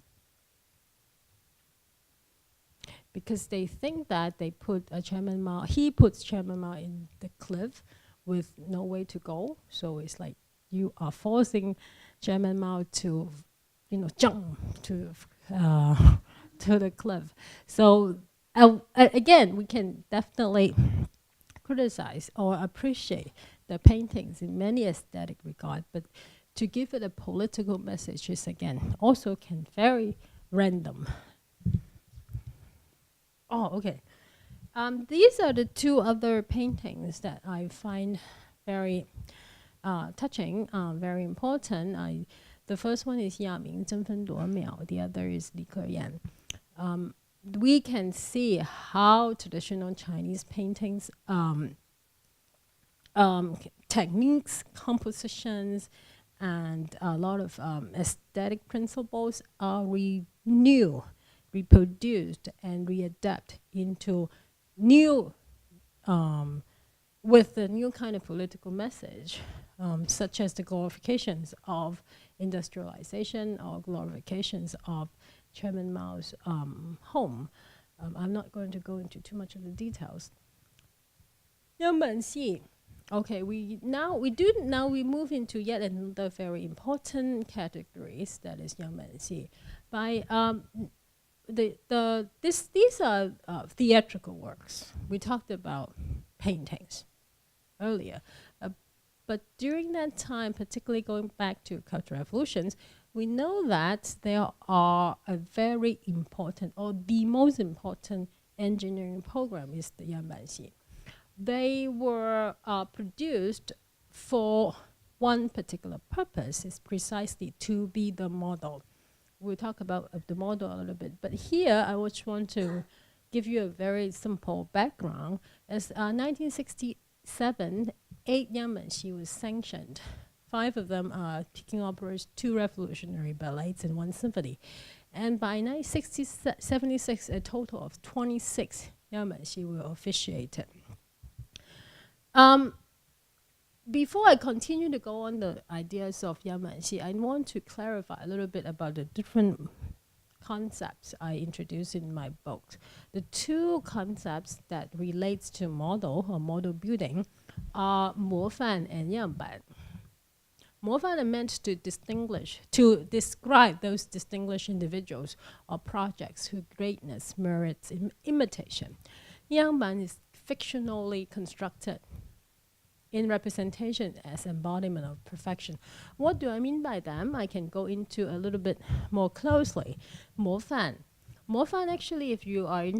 Because they think that they put Chairman Mao, he puts Chairman Mao in the cliff with no way to go. So it's like you are forcing Chairman Mao to, jump to the cliff. So again, we can definitely criticize or appreciate the paintings in many aesthetic regard, but to give it a political message is again also can very random. Oh, okay. These are the two other paintings that I find very touching, very important. The first one is 亚明争分夺秒, the other is 李克言. We can see how traditional Chinese paintings, techniques, compositions, and a lot of aesthetic principles are renewed, reproduced, and readapt into new, with the new kind of political message, such as the glorifications of industrialization or glorifications of Chairman Mao's home. I'm not going to go into too much of the details. Yangbanxi. Okay, we move into yet another very important categories, that is Yangbanxi. By these are theatrical works. We talked about paintings earlier, but during that time, particularly going back to Cultural Revolutions, we know that there are a very important, or the most important engineering program is the Yangbanxi. They were produced for one particular purpose, is precisely to be the model. We'll talk about the model a little bit, but here I just want to give you a very simple background. As 1967, 8 Yangbanxi was sanctioned. 5 of them are Peking operas, 2 revolutionary ballets, and 1 symphony. And by 1976, a total of 26 Yangbanxi were officiated. Before I continue to go on the ideas of Yangbanxi, I want to clarify a little bit about the different concepts I introduced in my book. The 2 concepts that relates to model or model building are 模范 and 样板. 模范 are meant to describe those distinguished individuals or projects whose greatness merits imitation. 样板 is fictionally constructed in representation as embodiment of perfection. What do I mean by them? I can go into a little bit more closely. 模范. 模范, actually, if you are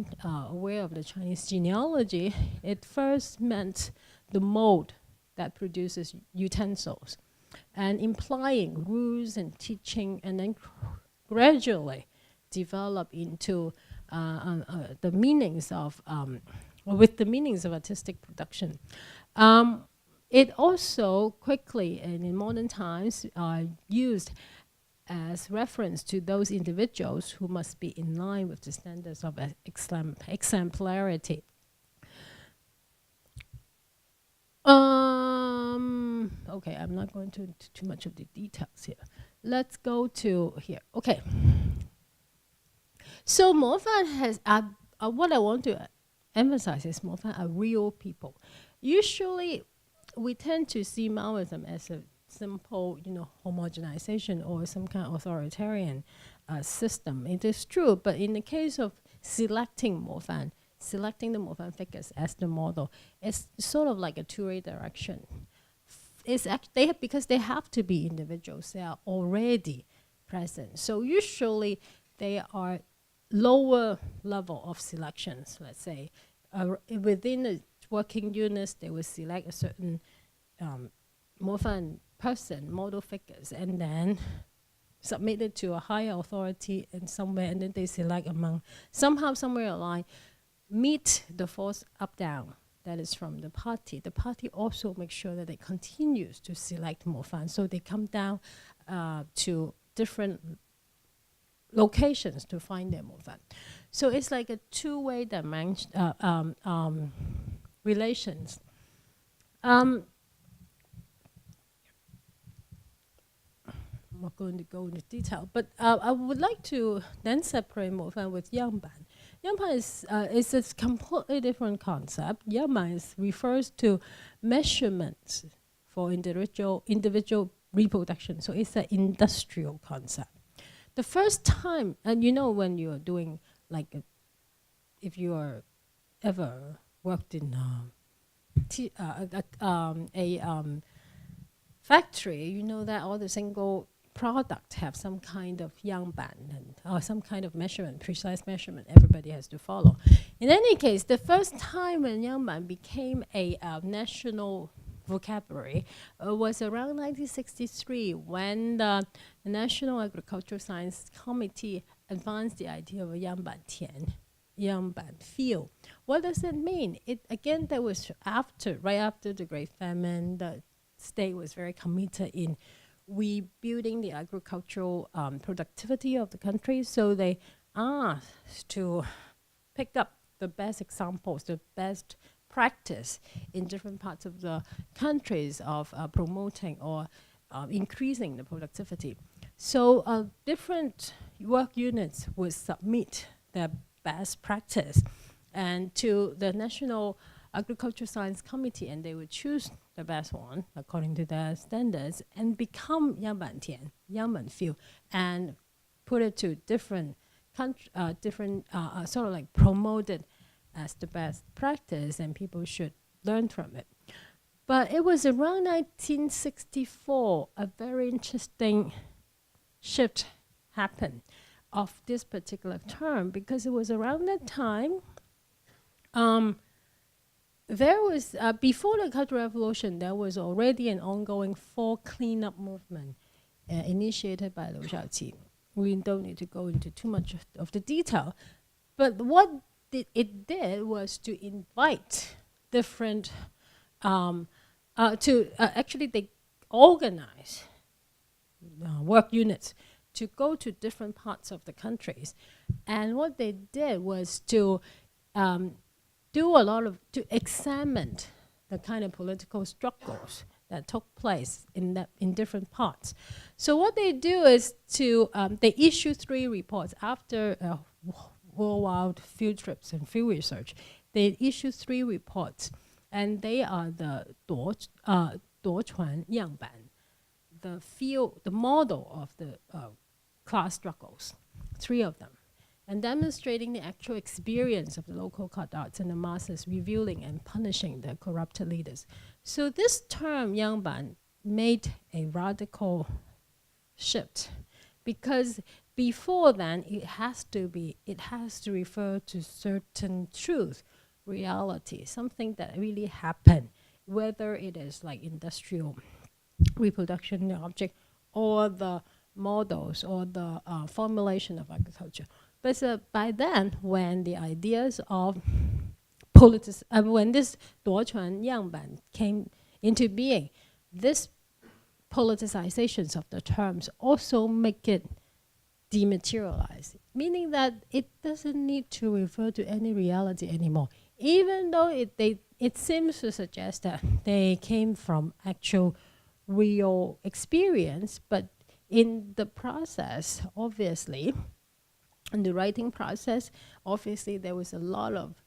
aware of the Chinese genealogy, it first meant the mold that produces utensils, and implying rules and teaching, and then gradually develop into the meanings of, with the meanings of artistic production. It also quickly, and in modern times, used as reference to those individuals who must be in line with the standards of exemplarity. Okay, I'm not going to too much of the details here. Let's go to here. Okay. So Morfan has, what I want to emphasize is Morfan are real people. Usually, we tend to see Maoism as a simple, homogenization or some kind of authoritarian system. It is true, but in the case of selecting the Morfan figures as the model, it's sort of like a two-way direction. Because they have to be individuals, they are already present. So usually they are lower level of selections, let's say. Within the working units, they will select a certain Morfan person, model figures, and then submit it to a higher authority and somewhere, and then they select among, somehow, somewhere along, meet the force up-down that is from the party. The party also makes sure that it continues to select Morfan, so they come down to different locations to find their Morfan. So it's like a two-way dimension, relations. I'm not going to go into detail, but I would like to then separate Morfan with Yangban. Yangban is a completely different concept. Yangban refers to measurements for individual reproduction. So it's an industrial concept. The first time, and when you're doing if you are ever worked in a factory, you know that all the single product have some kind of Yangban or some kind of measurement, precise measurement everybody has to follow. In any case, the first time when Yangban became a national vocabulary was around 1963 when the National Agricultural Science Committee advanced the idea of a Yangban field. What does it mean? Again, that was right after the Great Famine. The state was very committed in rebuilding the agricultural productivity of the country, so they asked to pick up the best examples, the best practice in different parts of the countries of promoting or increasing the productivity. So different work units would submit their best practice and to the National Agricultural Science Committee, and they would choose the best one according to their standards and become Yangban field, and put it to different sort of like promoted as the best practice, and people should learn from it. But it was around 1964 a very interesting shift happened of this particular term, because it was around that time there was, before the Cultural Revolution, there was already an ongoing fall cleanup movement initiated by Liu Shaoqi. We don't need to go into too much of the detail, but what it did was to invite different, actually they organize work units to go to different parts of the countries. And what they did was to to examine the kind of political struggles that took place in different parts. So what they do is they issue 3 reports after worldwide field trips and field research. They issue 3 reports, and they are the Duochuan Yangban, the model of the class struggles, 3 of them, and demonstrating the actual experience of the local cadets and the masses, revealing and punishing the corrupted leaders. So this term Yangban made a radical shift, because before then it has to refer to certain truth, reality, something that really happened, whether it is like industrial reproduction object or the models or the formulation of agriculture. But by then, when the ideas of when this Duochuan Yangban came into being, this politicizations of the terms also make it dematerialize, meaning that it doesn't need to refer to any reality anymore, even though it seems to suggest that they came from actual real experience, but in the process, obviously, in the writing process, obviously there was a lot of,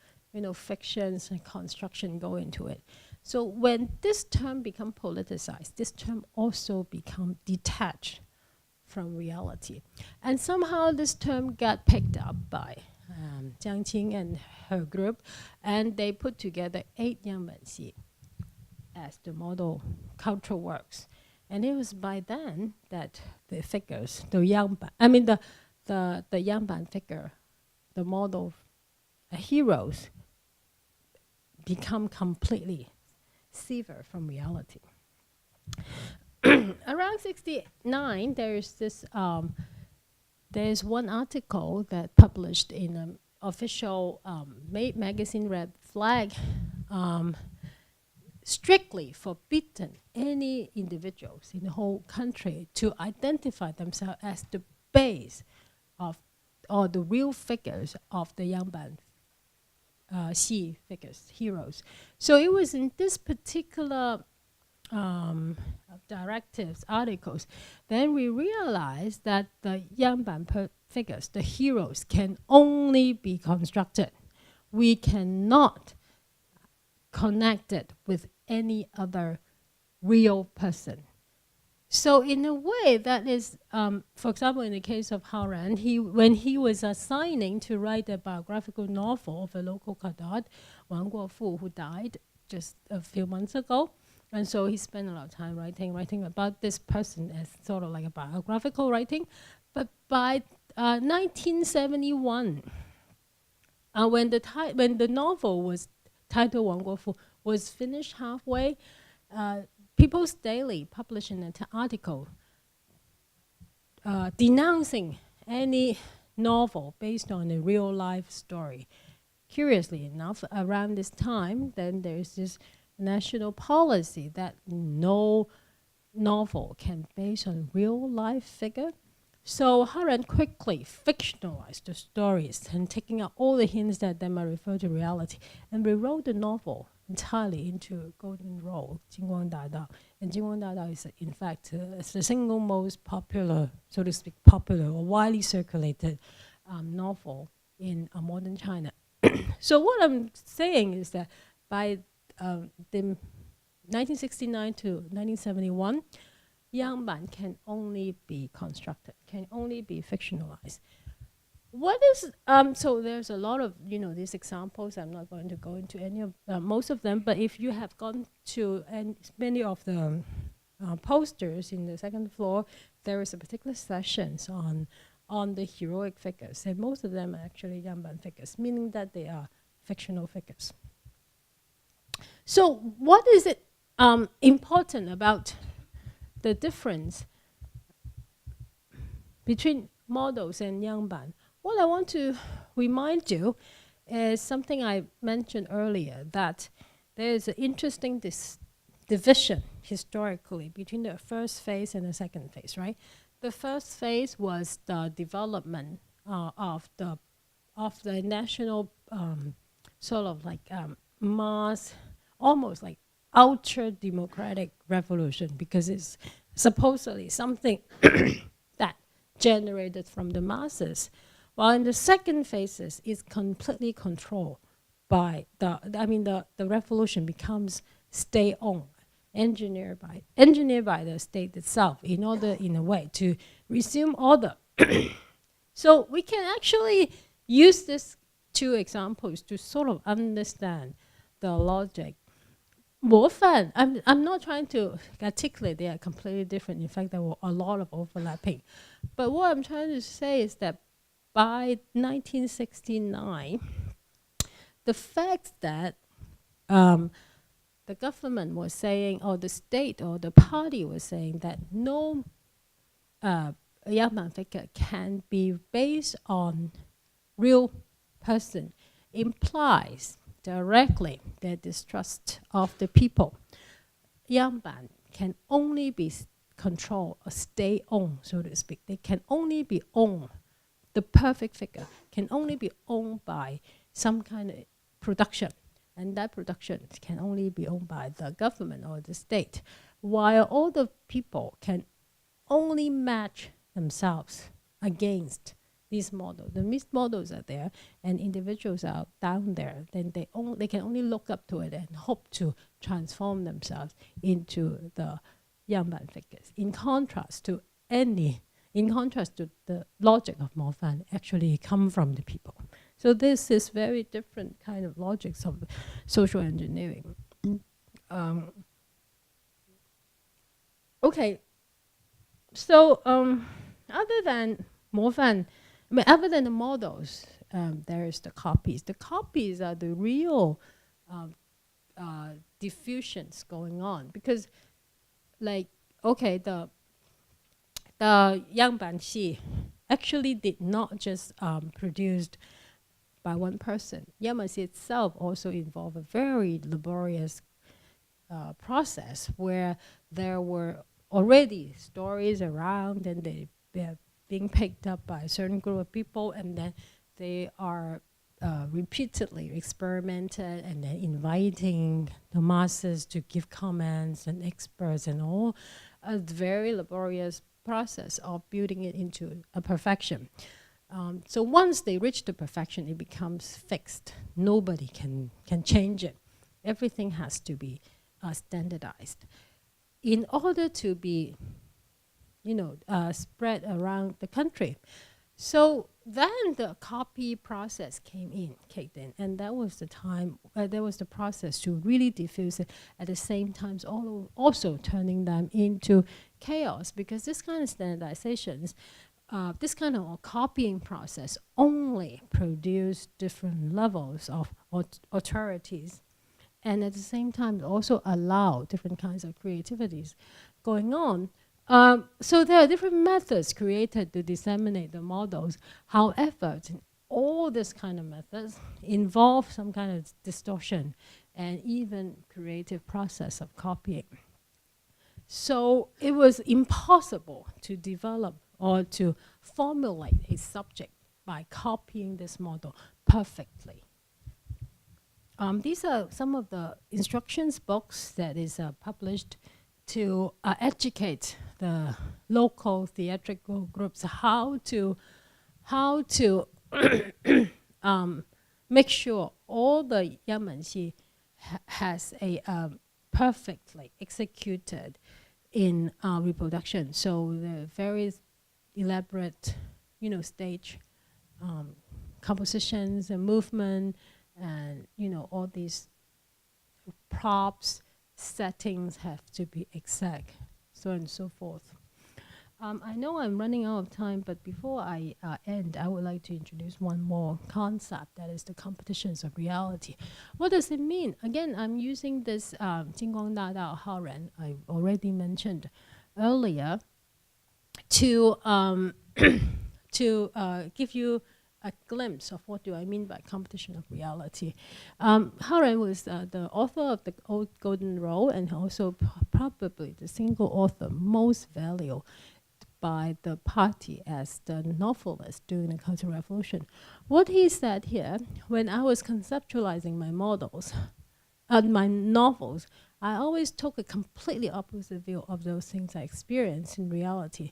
fictions and construction go into it. So when this term become politicized, this term also become detached from reality. And somehow this term got picked up by Jiang Qing and her group, and they put together 8 Yangbanxi as the model cultural works. And it was by then that the figures, the Yangban figure, the model heroes, become completely severed from reality. Around 69, there's one article that published in an official magazine, Red Flag, strictly forbidden any individuals in the whole country to identify themselves as the base of, or the real figures of the Yangbanxi figures, heroes. So it was in this particular directives, articles, then we realized that the Yangban figures, the heroes, can only be constructed. We cannot connect it with any other real person. So in a way, that is, for example, in the case of Haran, when he was assigning to write a biographical novel of a local cadet, Wang Guofu, who died just a few months ago, and so he spent a lot of time writing about this person as sort of like a biographical writing. But by 1971, when the novel was titled Wang Guofu was finished halfway, People's Daily published an article denouncing any novel based on a real life story. Curiously enough, around this time, then there's this national policy that no novel can base on real life figure. So Haran quickly fictionalized the stories and taking out all the hints that they might refer to reality, and rewrote the novel entirely into Golden Role, Jingguang Dadao. And Jingguang Dadao is, in fact, the single most popular, so to speak, popular or widely circulated novel in modern China. So what I'm saying is that by the 1969 to 1971, Yangban can only be constructed, can only be fictionalized. What is, so there's a lot of, these examples. I'm not going to go into any of, most of them, but if you have gone to many of the posters in the second floor, there is a particular sessions on the heroic figures, and most of them are actually Yangban figures, meaning that they are fictional figures. So what is it important about the difference between models and Yangban? What I want to remind you is something I mentioned earlier, that there is an interesting division historically between the first phase and the second phase, right? The first phase was the development of the national sort of like mass, almost like ultra-democratic revolution, because it's supposedly something that generated from the masses. While in the second phases, it's completely controlled by the revolution becomes state-owned, engineered by the state itself in order, in a way, to resume order. So we can actually use these two examples to sort of understand the logic. I'm not trying to articulate they are completely different. In fact, there were a lot of overlapping. But what I'm trying to say is that by 1969, the fact that the government was saying, or the state or the party was saying that no Yangban figure can be based on real person, implies directly their distrust of the people. Yangban can only be controlled or state-owned, so to speak. They can only be owned. The perfect figure can only be owned by some kind of production, and that production can only be owned by the government or the state. while all the people can only match themselves against these models. These models are there, and individuals are down there. Then they can only look up to it and hope to transform themselves into the Yangban figures. In contrast to the logic of Morvan, actually come from the people. So this is very different kind of logics of social engineering. Okay, so other than Morvan, other than the models, there is the copies. The copies are the real diffusions going on, because, like, okay, the Yangbanxi actually did not just produced by one person. Yangbanxi itself also involved a very laborious process where there were already stories around, and they're being picked up by a certain group of people, and then they are repeatedly experimented, and then inviting the masses to give comments and experts and all. A very laborious process of building it into a perfection. So once they reach the perfection, it becomes fixed. Nobody can change it. Everything has to be standardized in order to be, spread around the country. So then the copy process kicked in, and that was the time. There was the process to really diffuse it. At the same time, also turning them into chaos, because this kind of standardizations, this kind of copying process only produce different levels of authorities, and at the same time also allow different kinds of creativities going on. So there are different methods created to disseminate the models. However, all this kind of methods involve some kind of distortion and even creative process of copying. So it was impossible to develop or to formulate a subject by copying this model perfectly. These are some of the instructions books that is published to educate the local theatrical groups how to make sure all the Yangbanxi has a perfectly executed in reproduction. So the very elaborate, stage compositions and movement, and all these props, settings have to be exact, so on and so forth. I know I'm running out of time, but before I end, I would like to introduce one more concept, that is the competitions of reality. What does it mean? Again, I'm using this Jingguang Da Dao Hao Ren I already mentioned earlier to give you a glimpse of what do I mean by competition of reality. Hao Ren was the author of the Old Golden Rule, and also probably the single author most valued by the party as the novelist during the Cultural Revolution. What he said here, when I was conceptualizing my models, my novels, I always took a completely opposite view of those things I experienced in reality.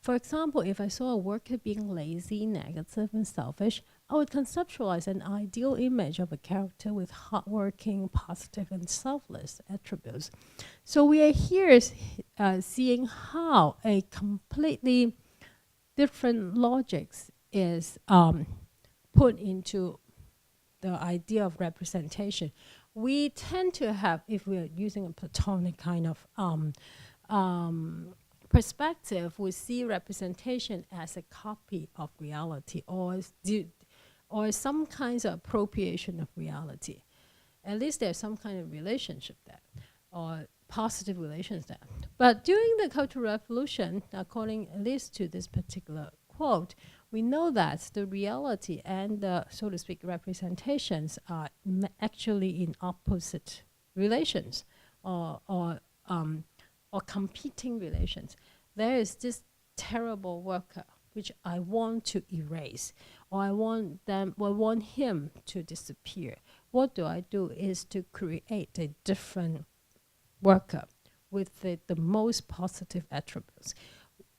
For example, if I saw a worker being lazy, negative, and selfish, I would conceptualize an ideal image of a character with hardworking, positive, and selfless attributes. So we are here seeing how a completely different logics is put into the idea of representation. We tend to have, if we're using a Platonic kind of perspective, we see representation as a copy of reality, or some kinds of appropriation of reality. At least there's some kind of relationship there, or positive relations there. But during the Cultural Revolution, according at least to this particular quote, we know that the reality and the, so to speak, representations are actually in opposite relations, or competing relations. There is this terrible worker which I want to erase, or I want him to disappear. What do? Is to create a different worker with the most positive attributes.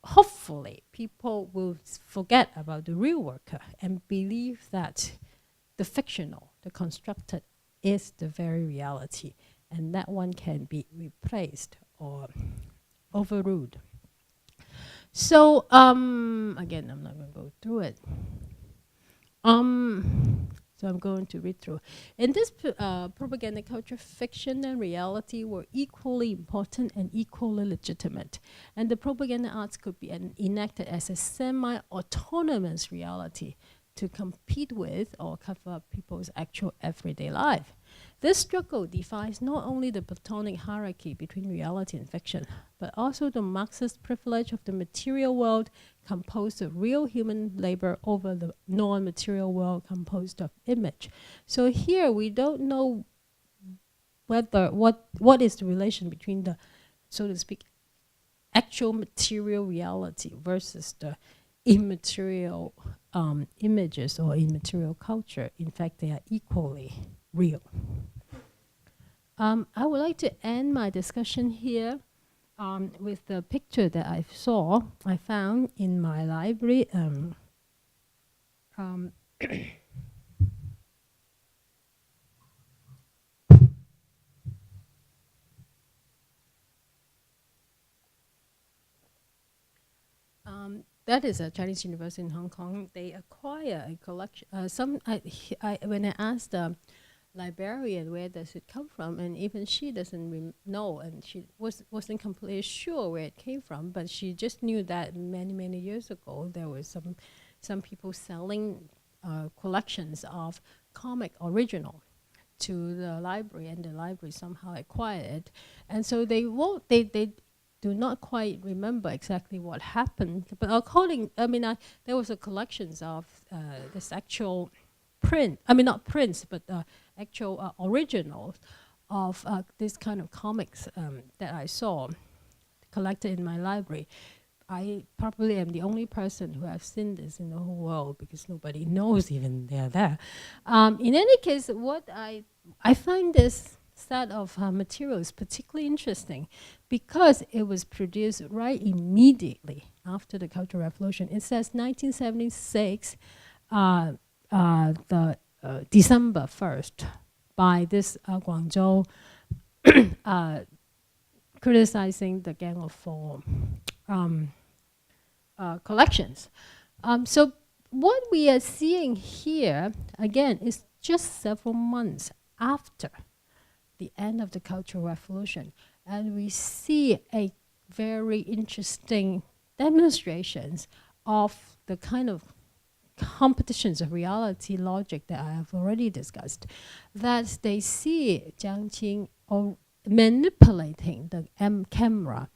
Hopefully, people will forget about the real worker and believe that the fictional, the constructed, is the very reality, and that one can be replaced or overruled. So, again, I'm not going to go through it. So I'm going to read through. In this propaganda culture, fiction and reality were equally important and equally legitimate. And the propaganda arts could be enacted as a semi-autonomous reality to compete with or cover up people's actual everyday life. This struggle defies not only the Platonic hierarchy between reality and fiction, but also the Marxist privilege of the material world composed of real human labor over the non-material world composed of image. So here we don't know whether what is the relation between the, so to speak, actual material reality versus the immaterial images or immaterial culture. In fact, they are equally real. I would like to end my discussion here with the picture that I found in my library. That is a Chinese university in Hong Kong. They acquire a collection. When I asked the librarian where does it come from, and even she doesn't know, and she wasn't completely sure where it came from, but she just knew that many years ago there was some people selling collections of comic original to the library, and the library somehow acquired it, and so they do not quite remember exactly what happened, but there was a collections of this actual print, not prints, but actual originals of this kind of comics that I saw collected in my library. I probably am the only person who has seen this in the whole world because nobody knows even they're there. In any case, what I find this set of materials particularly interesting because it was produced right immediately after the Cultural Revolution. It says 1976, December 1st, by this Guangzhou criticizing the Gang of Four collections. So what we are seeing here, again, is just several months after the end of the Cultural Revolution. And we see a very interesting demonstrations of the kind of competitions of reality logic that I have already discussed, that they see Jiang Qing manipulating the camera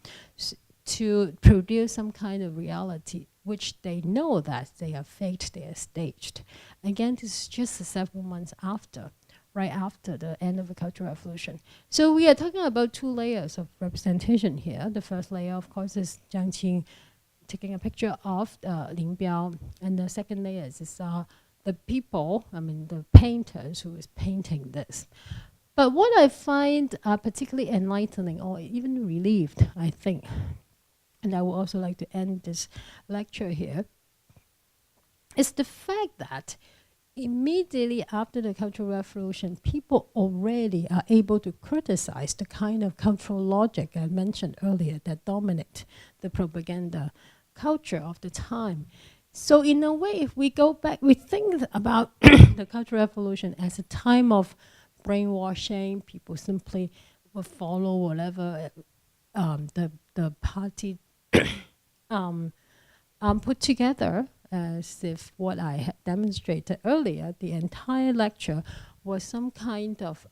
to produce some kind of reality, which they know that they are faked, they are staged. Again, this is just several months after, right after the end of the Cultural Revolution. So we are talking about two layers of representation here. The first layer, of course, is Jiang Qing taking a picture of Lin Biao, and the second layer is the people, the painters who is painting this. But what I find particularly enlightening or even relieved, I think, and I would also like to end this lecture here, is the fact that immediately after the Cultural Revolution, people already are able to criticize the kind of cultural logic I mentioned earlier that dominate the propaganda culture of the time. So in a way, if we go back, we think about the Cultural Revolution as a time of brainwashing. People simply will follow whatever the party put together, as if what I had demonstrated earlier, the entire lecture was some kind of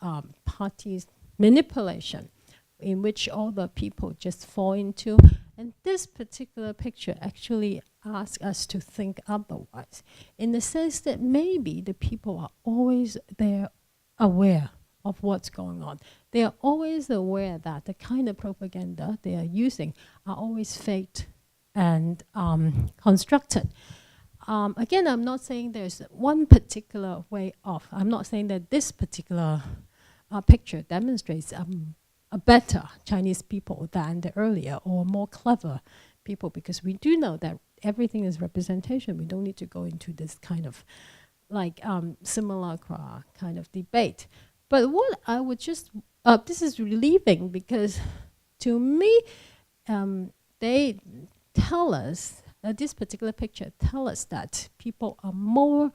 party manipulation in which all the people just fall into. And this particular picture actually asks us to think otherwise, in the sense that maybe the people are always there aware of what's going on. They are always aware that the kind of propaganda they are using are always faked and constructed. Again, I'm not saying there's one particular way of, I'm not saying that this particular picture demonstrates a better Chinese people than the earlier or more clever people, because we do know that everything is representation. We don't need to go into this kind of like simulacra kind of debate. But what I would just, this is relieving because to me, they tell us, this particular picture tell us that people are more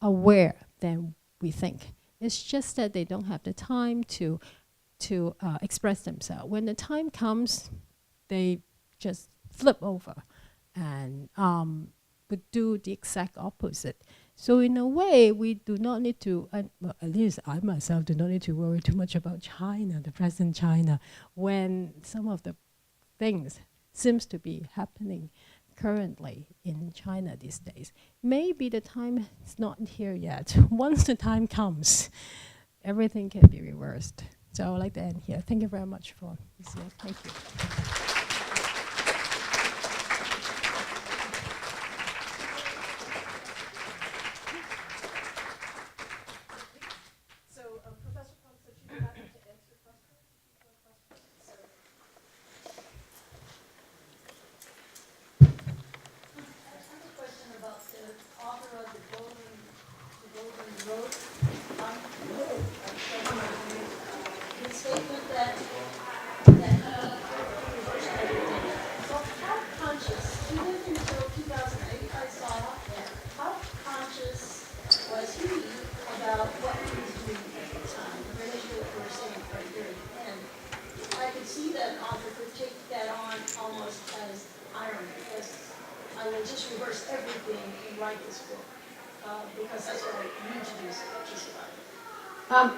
aware than we think. It's just that they don't have the time to express themselves. When the time comes, they just flip over and would do the exact opposite. So in a way, we do not need to, well, at least I myself do not need to worry too much about China, the present China, when some of the things seems to be happening currently in China these days. Maybe the time is not here yet. Once the time comes, everything can be reversed. So I would like to end here. Thank you very much for listening. Thank you. So, Professor Pong said she'd be happy to answer questions. So, I have a question about the author of the Golden Road. His statement that he reversed everything. So how conscious, even until 2008 I saw, how conscious was he about what he was doing at the time, in relation to what you were saying right here at the end? I could see that an author could take that on almost as irony, as I will just reverse everything and write this book, because that's what I need to do, so just about it.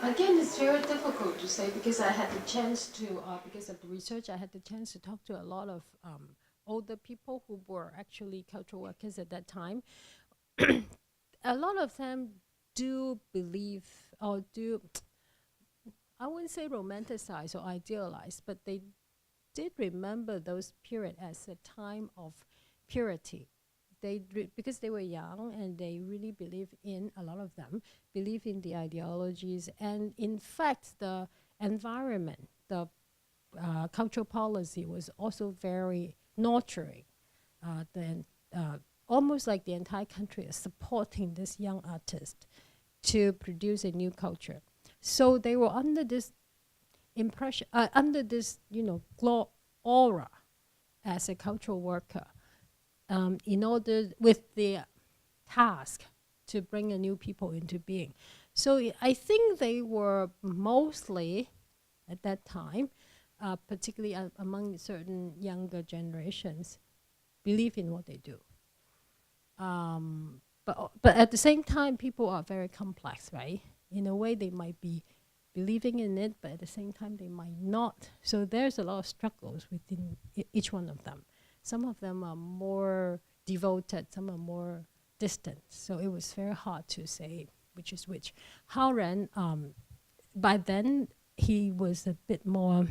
Again, it's very difficult to say because I had the chance to, because of the research, I had the chance to talk to a lot of older people who were actually cultural workers at that time. A lot of them do believe, or do, I wouldn't say romanticize or idealize, but they did remember those period as a time of purity. Because they were young and they really believe in, a lot of them, believe in the ideologies. And in fact, the environment, the cultural policy was also very nurturing. Almost like the entire country is supporting this young artist to produce a new culture. So they were under this impression, under this, aura as a cultural worker, in order, with the task to bring a new people into being. So I think they were mostly, at that time, particularly among certain younger generations, believe in what they do. But at the same time, people are very complex, right? In a way, they might be believing in it, but at the same time, they might not. So there's a lot of struggles within each one of them. Some of them are more devoted, some are more distant. So it was very hard to say which is which. Hao Ren, by then, he was a bit more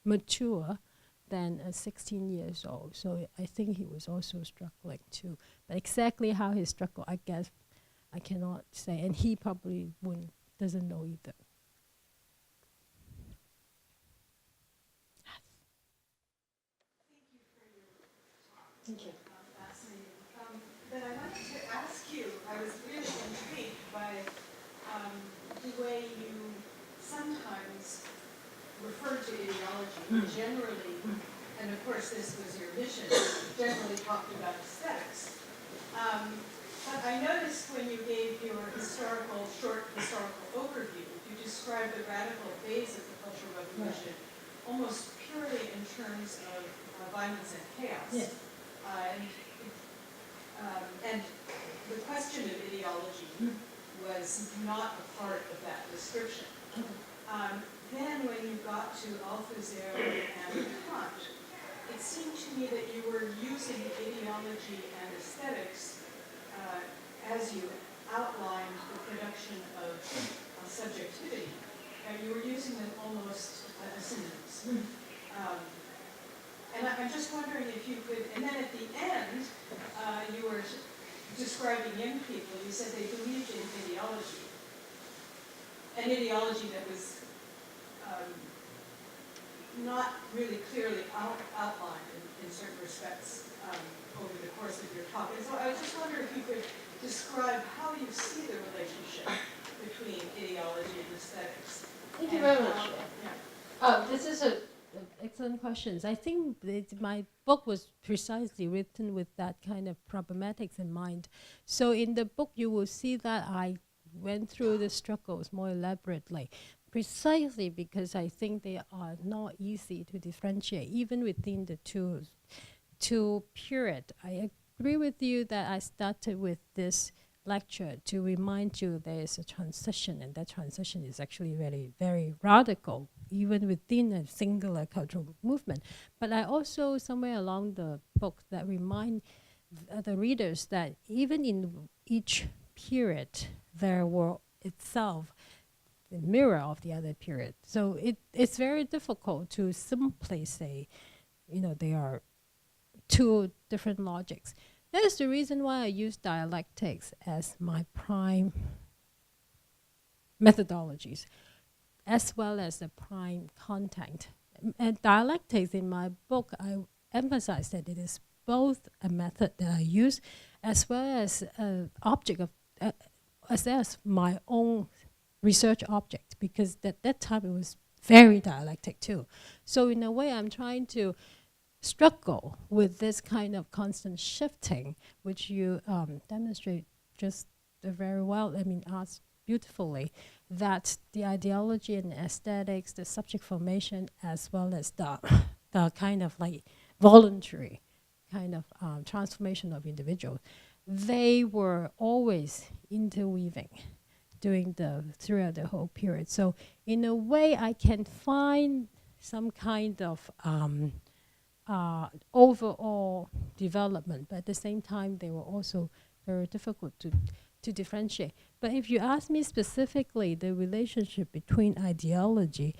mature than 16 years old. So I think he was also struggling too. But exactly how he struggled, I guess, I cannot say. And he probably doesn't know either. Thank you. Fascinating. But I wanted to ask you, I was really intrigued by the way you sometimes referred to ideology generally, and of course this was your mission, generally talked about aesthetics. But I noticed when you gave your short historical overview, you described the radical phase of the Cultural Revolution almost purely in terms of violence and chaos. Yes. And the question of ideology was not a part of that description. Then when you got to Althusser and Kant, it seemed to me that you were using ideology and aesthetics as you outlined the production of subjectivity. You were using them almost as synonyms. And I'm just wondering if you could, and then at the end, you were describing young people, you said they believed in ideology. An ideology that was not really clearly outlined in certain respects over the course of your talk. And so I was just wondering if you could describe how you see the relationship between ideology and aesthetics. Thank you And very how- much. Yeah. This is a excellent questions. I think my book was precisely written with that kind of problematics in mind. So in the book, you will see that I went through the struggles more elaborately, precisely because I think they are not easy to differentiate, even within the two period. I agree with you that I started with this lecture to remind you there is a transition, and that transition is actually very, very radical, even within a singular cultural movement. But I also, somewhere along the book, that remind the readers that even in each period, there were itself the mirror of the other period. So it's very difficult to simply say, they are two different logics. That is the reason why I use dialectics as my prime methodologies, as well as the prime content. And dialectics in my book, I emphasize that it is both a method that I use, as well as an object of, as my own research object, because at that time it was very dialectic too. So in a way, I'm trying to struggle with this kind of constant shifting, which you demonstrate just very well, asked beautifully, that the ideology and aesthetics, the subject formation, as well as the kind of like voluntary kind of transformation of individuals, they were always interweaving throughout the whole period. So in a way, I can find some kind of overall development, but at the same time, they were also very difficult to differentiate. But if you ask me specifically the relationship between ideology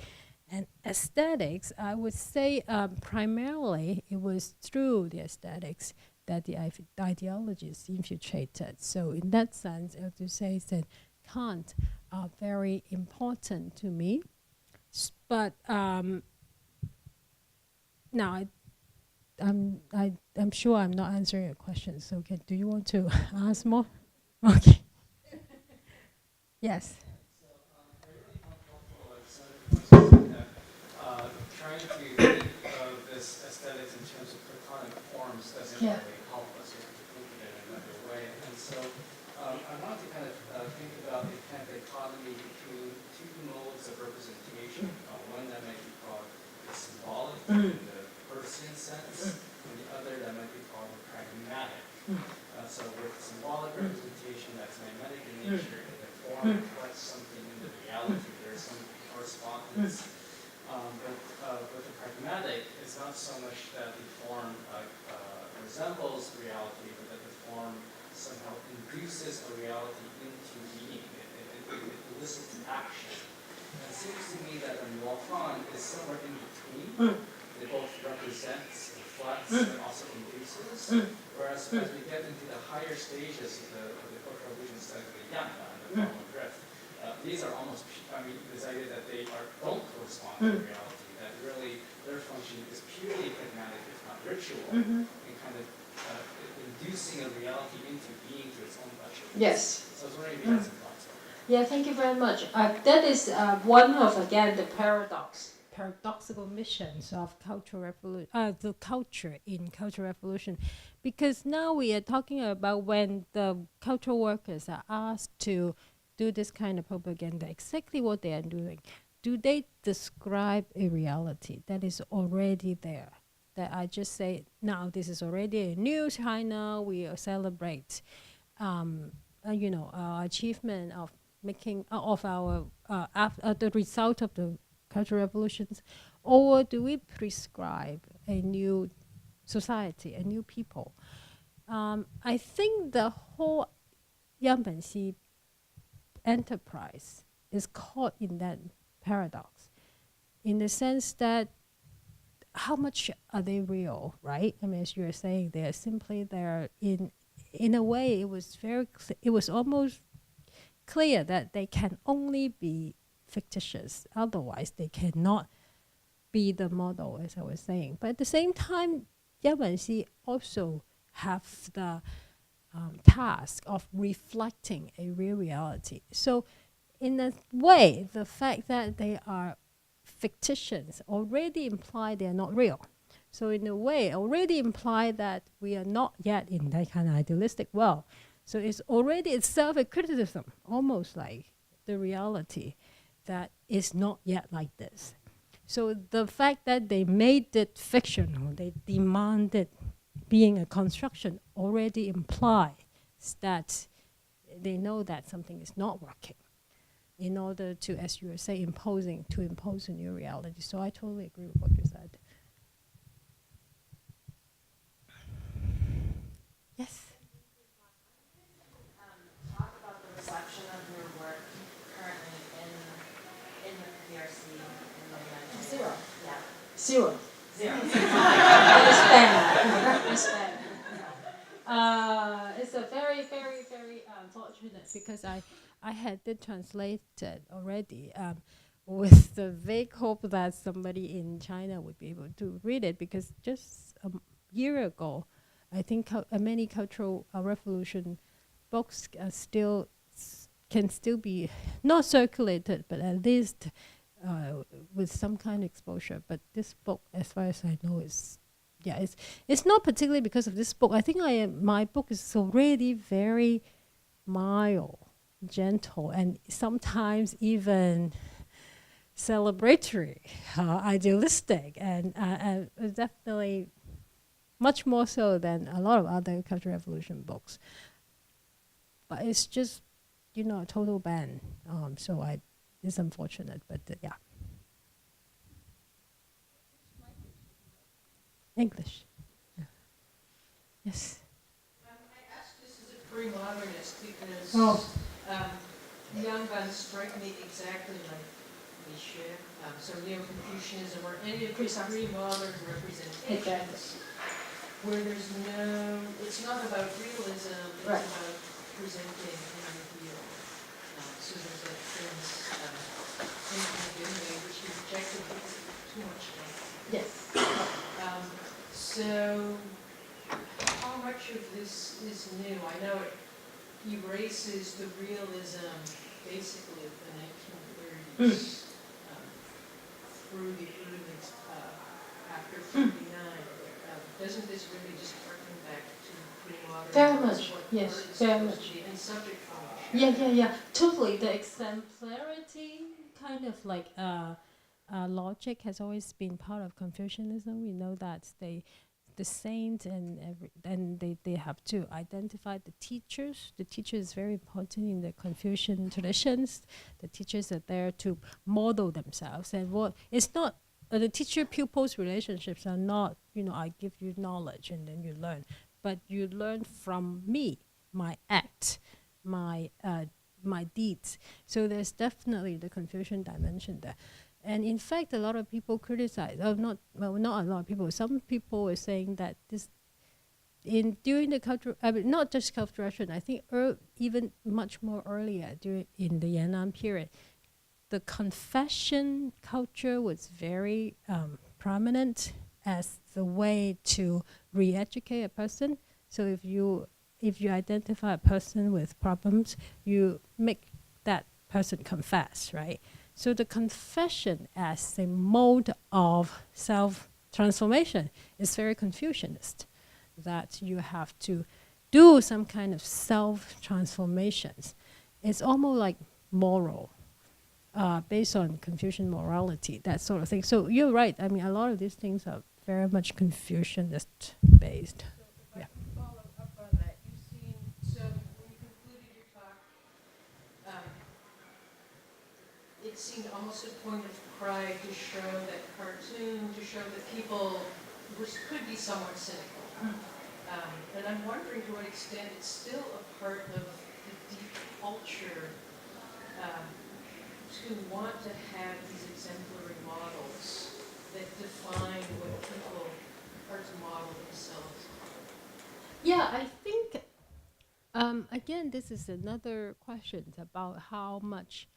and aesthetics, I would say primarily it was through the aesthetics that the ideology is infiltrated. So in that sense, I have to say that Kant are very important to me. But now I'm sure I'm not answering your question. So do you want to ask more? Okay. Yes. So I really found helpful some of the points that trying to think of this aesthetics in terms of platonic forms doesn't really help us. We have to think of it in another way. And so I wanted to kind of think about the kind of dichotomy between two modes of representation. One that might be called the symbolic in the Peircean sense, and the other that might be called the pragmatic. So with symbolic representation, that's mimetic in nature, and the form reflects something in the reality. There's some correspondence. But with the pragmatic, it's not so much that the form resembles reality, but that the form somehow induces a reality into being. It elicits action. And it seems to me that the Laikwan is somewhere in between. It both represents, reflects, and also induces. Whereas as we get into the higher stages of the cultural revolution, like the Yangbanxi and the formal drift, these are almost, this idea that they don't correspond to reality, that really their function is purely pragmatic, if not ritual, and kind of inducing a reality into being to its own pleasure. Yes. So I was wondering if you had some thoughts on that. Yeah, thank you very much. That is one of, again, the paradoxical missions of the culture in Cultural Revolution. Because now we are talking about when the cultural workers are asked to do this kind of propaganda, exactly what they are doing. Do they describe a reality that is already there? That I just say, now this is already a new China, we celebrate our achievement of making of our the result of the cultural revolutions, or do we prescribe a new society, a new people? I think the whole Yangbanxi enterprise is caught in that paradox, in the sense that how much are they real, right? As you were saying, they're simply there in a way. It was it was almost clear that they can only be fictitious. Otherwise, they cannot be the model, as I was saying. But at the same time, Yangbanxi also have the task of reflecting a real reality. So in a way, the fact that they are fictitious already imply they are not real. So in a way, already imply that we are not yet in that kind of idealistic world. So it's already itself a criticism, almost like the reality that is not yet like this. So the fact that they made it fictional, they demanded being a construction, already implies that they know that something is not working in order to, as you were saying, impose a new reality. So I totally agree with what you said. Yes? Talk about the reception of your work currently in the PRC in the United States. Zero. Yeah. Zero. Zero. It's bad. It's bad. It's a very, very, very fortunate because I had it translated already with the vague hope that somebody in China would be able to read it, because just a year ago, I think many cultural revolution books are can still be not circulated, but at least with some kind of exposure. But this book, as far as I know, it's not particularly because of this book. I think my book is already very mild, gentle, and sometimes even celebratory, idealistic, and definitely much more so than a lot of other cultural revolution books. But it's just, a total ban. So it's unfortunate, but yeah. English. Yeah. Yes. I asked this as a pre-modernist because Oh. Yangban strike me exactly like Nietzsche, so Neo-Confucianism or any of these pre-modern representations, where there's it's not about realism, it's Right. about presenting an ideal. So there's a thing which he rejected because it was too much like. Yes. So, how much of this is new? I know it erases the realism, basically, of the 1930s through the early, after 39. Doesn't this really just harken back to pre-modern? Very much, what yes, art is very supposed much. to be, and subject formation? Yeah. Totally. The exemplarity kind of like logic has always been part of Confucianism. We know that the saints and they have to identify the teachers. The teacher is very important in the Confucian traditions. The teachers are there to model themselves, and it's not the teacher-pupils relationships are not, I give you knowledge and then you learn, but you learn from me, my act, my deeds. So there's definitely the Confucian dimension there. And in fact, a lot of people criticize, not a lot of people, some people were saying that during the cultural, not just cultural revolution, I think even much more earlier in the Yan'an period, the confession culture was very prominent as the way to re-educate a person. So if you identify a person with problems, you make that person confess, right? So the confession as a mode of self-transformation is very Confucianist, that you have to do some kind of self-transformations. It's almost like moral, based on Confucian morality, that sort of thing. So you're right. I mean, a lot of these things are very much Confucianist-based. Yeah. Follow up on that. So when you concluded your talk, it seemed almost a point of pride to show that people could be somewhat cynical. And I'm wondering to what extent it's still a part of the deep culture to want to have these exemplary models that define what people are to model themselves. Yeah, I think, again, this is another question about how much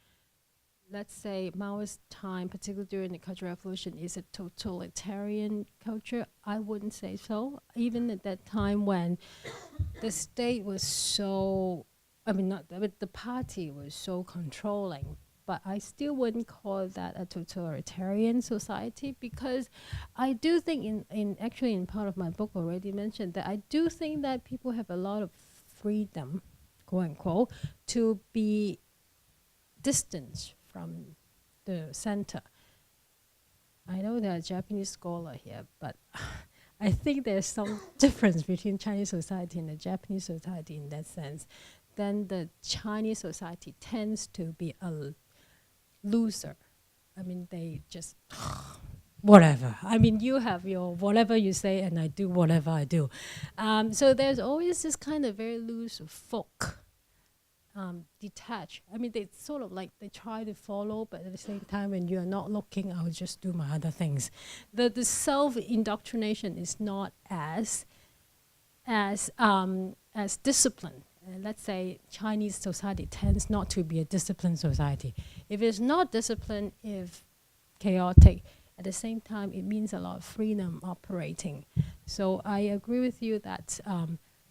let's say, Maoist time, particularly during the Cultural Revolution, is a totalitarian culture. I wouldn't say so. Even at that time when the state was so, I mean, not but the party was so controlling, but I still wouldn't call that a totalitarian society, because I do think actually in part of my book already mentioned that I do think that people have a lot of freedom, quote unquote, to be distant from the center. I know there are Japanese scholars here, but I think there's some difference between Chinese society and the Japanese society in that sense. Then the Chinese society tends to be a loser. I mean, they just whatever. I mean, you have your whatever you say, and I do whatever I do. So there's always this kind of very loose folk. Detached. I mean, they sort of like they try to follow, but at the same time, when you are not looking, I'll just do my other things. The self indoctrination is not as disciplined. Let's say Chinese society tends not to be a disciplined society. If it's not disciplined, if chaotic, at the same time, it means a lot of freedom operating. So I agree with you that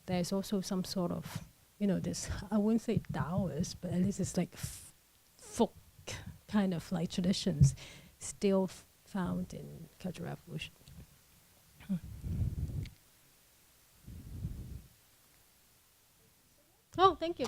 there's also some sort of, you know, this, I wouldn't say Taoist, but at least it's like folk kind of like traditions still found in Cultural Revolution. Oh, thank you.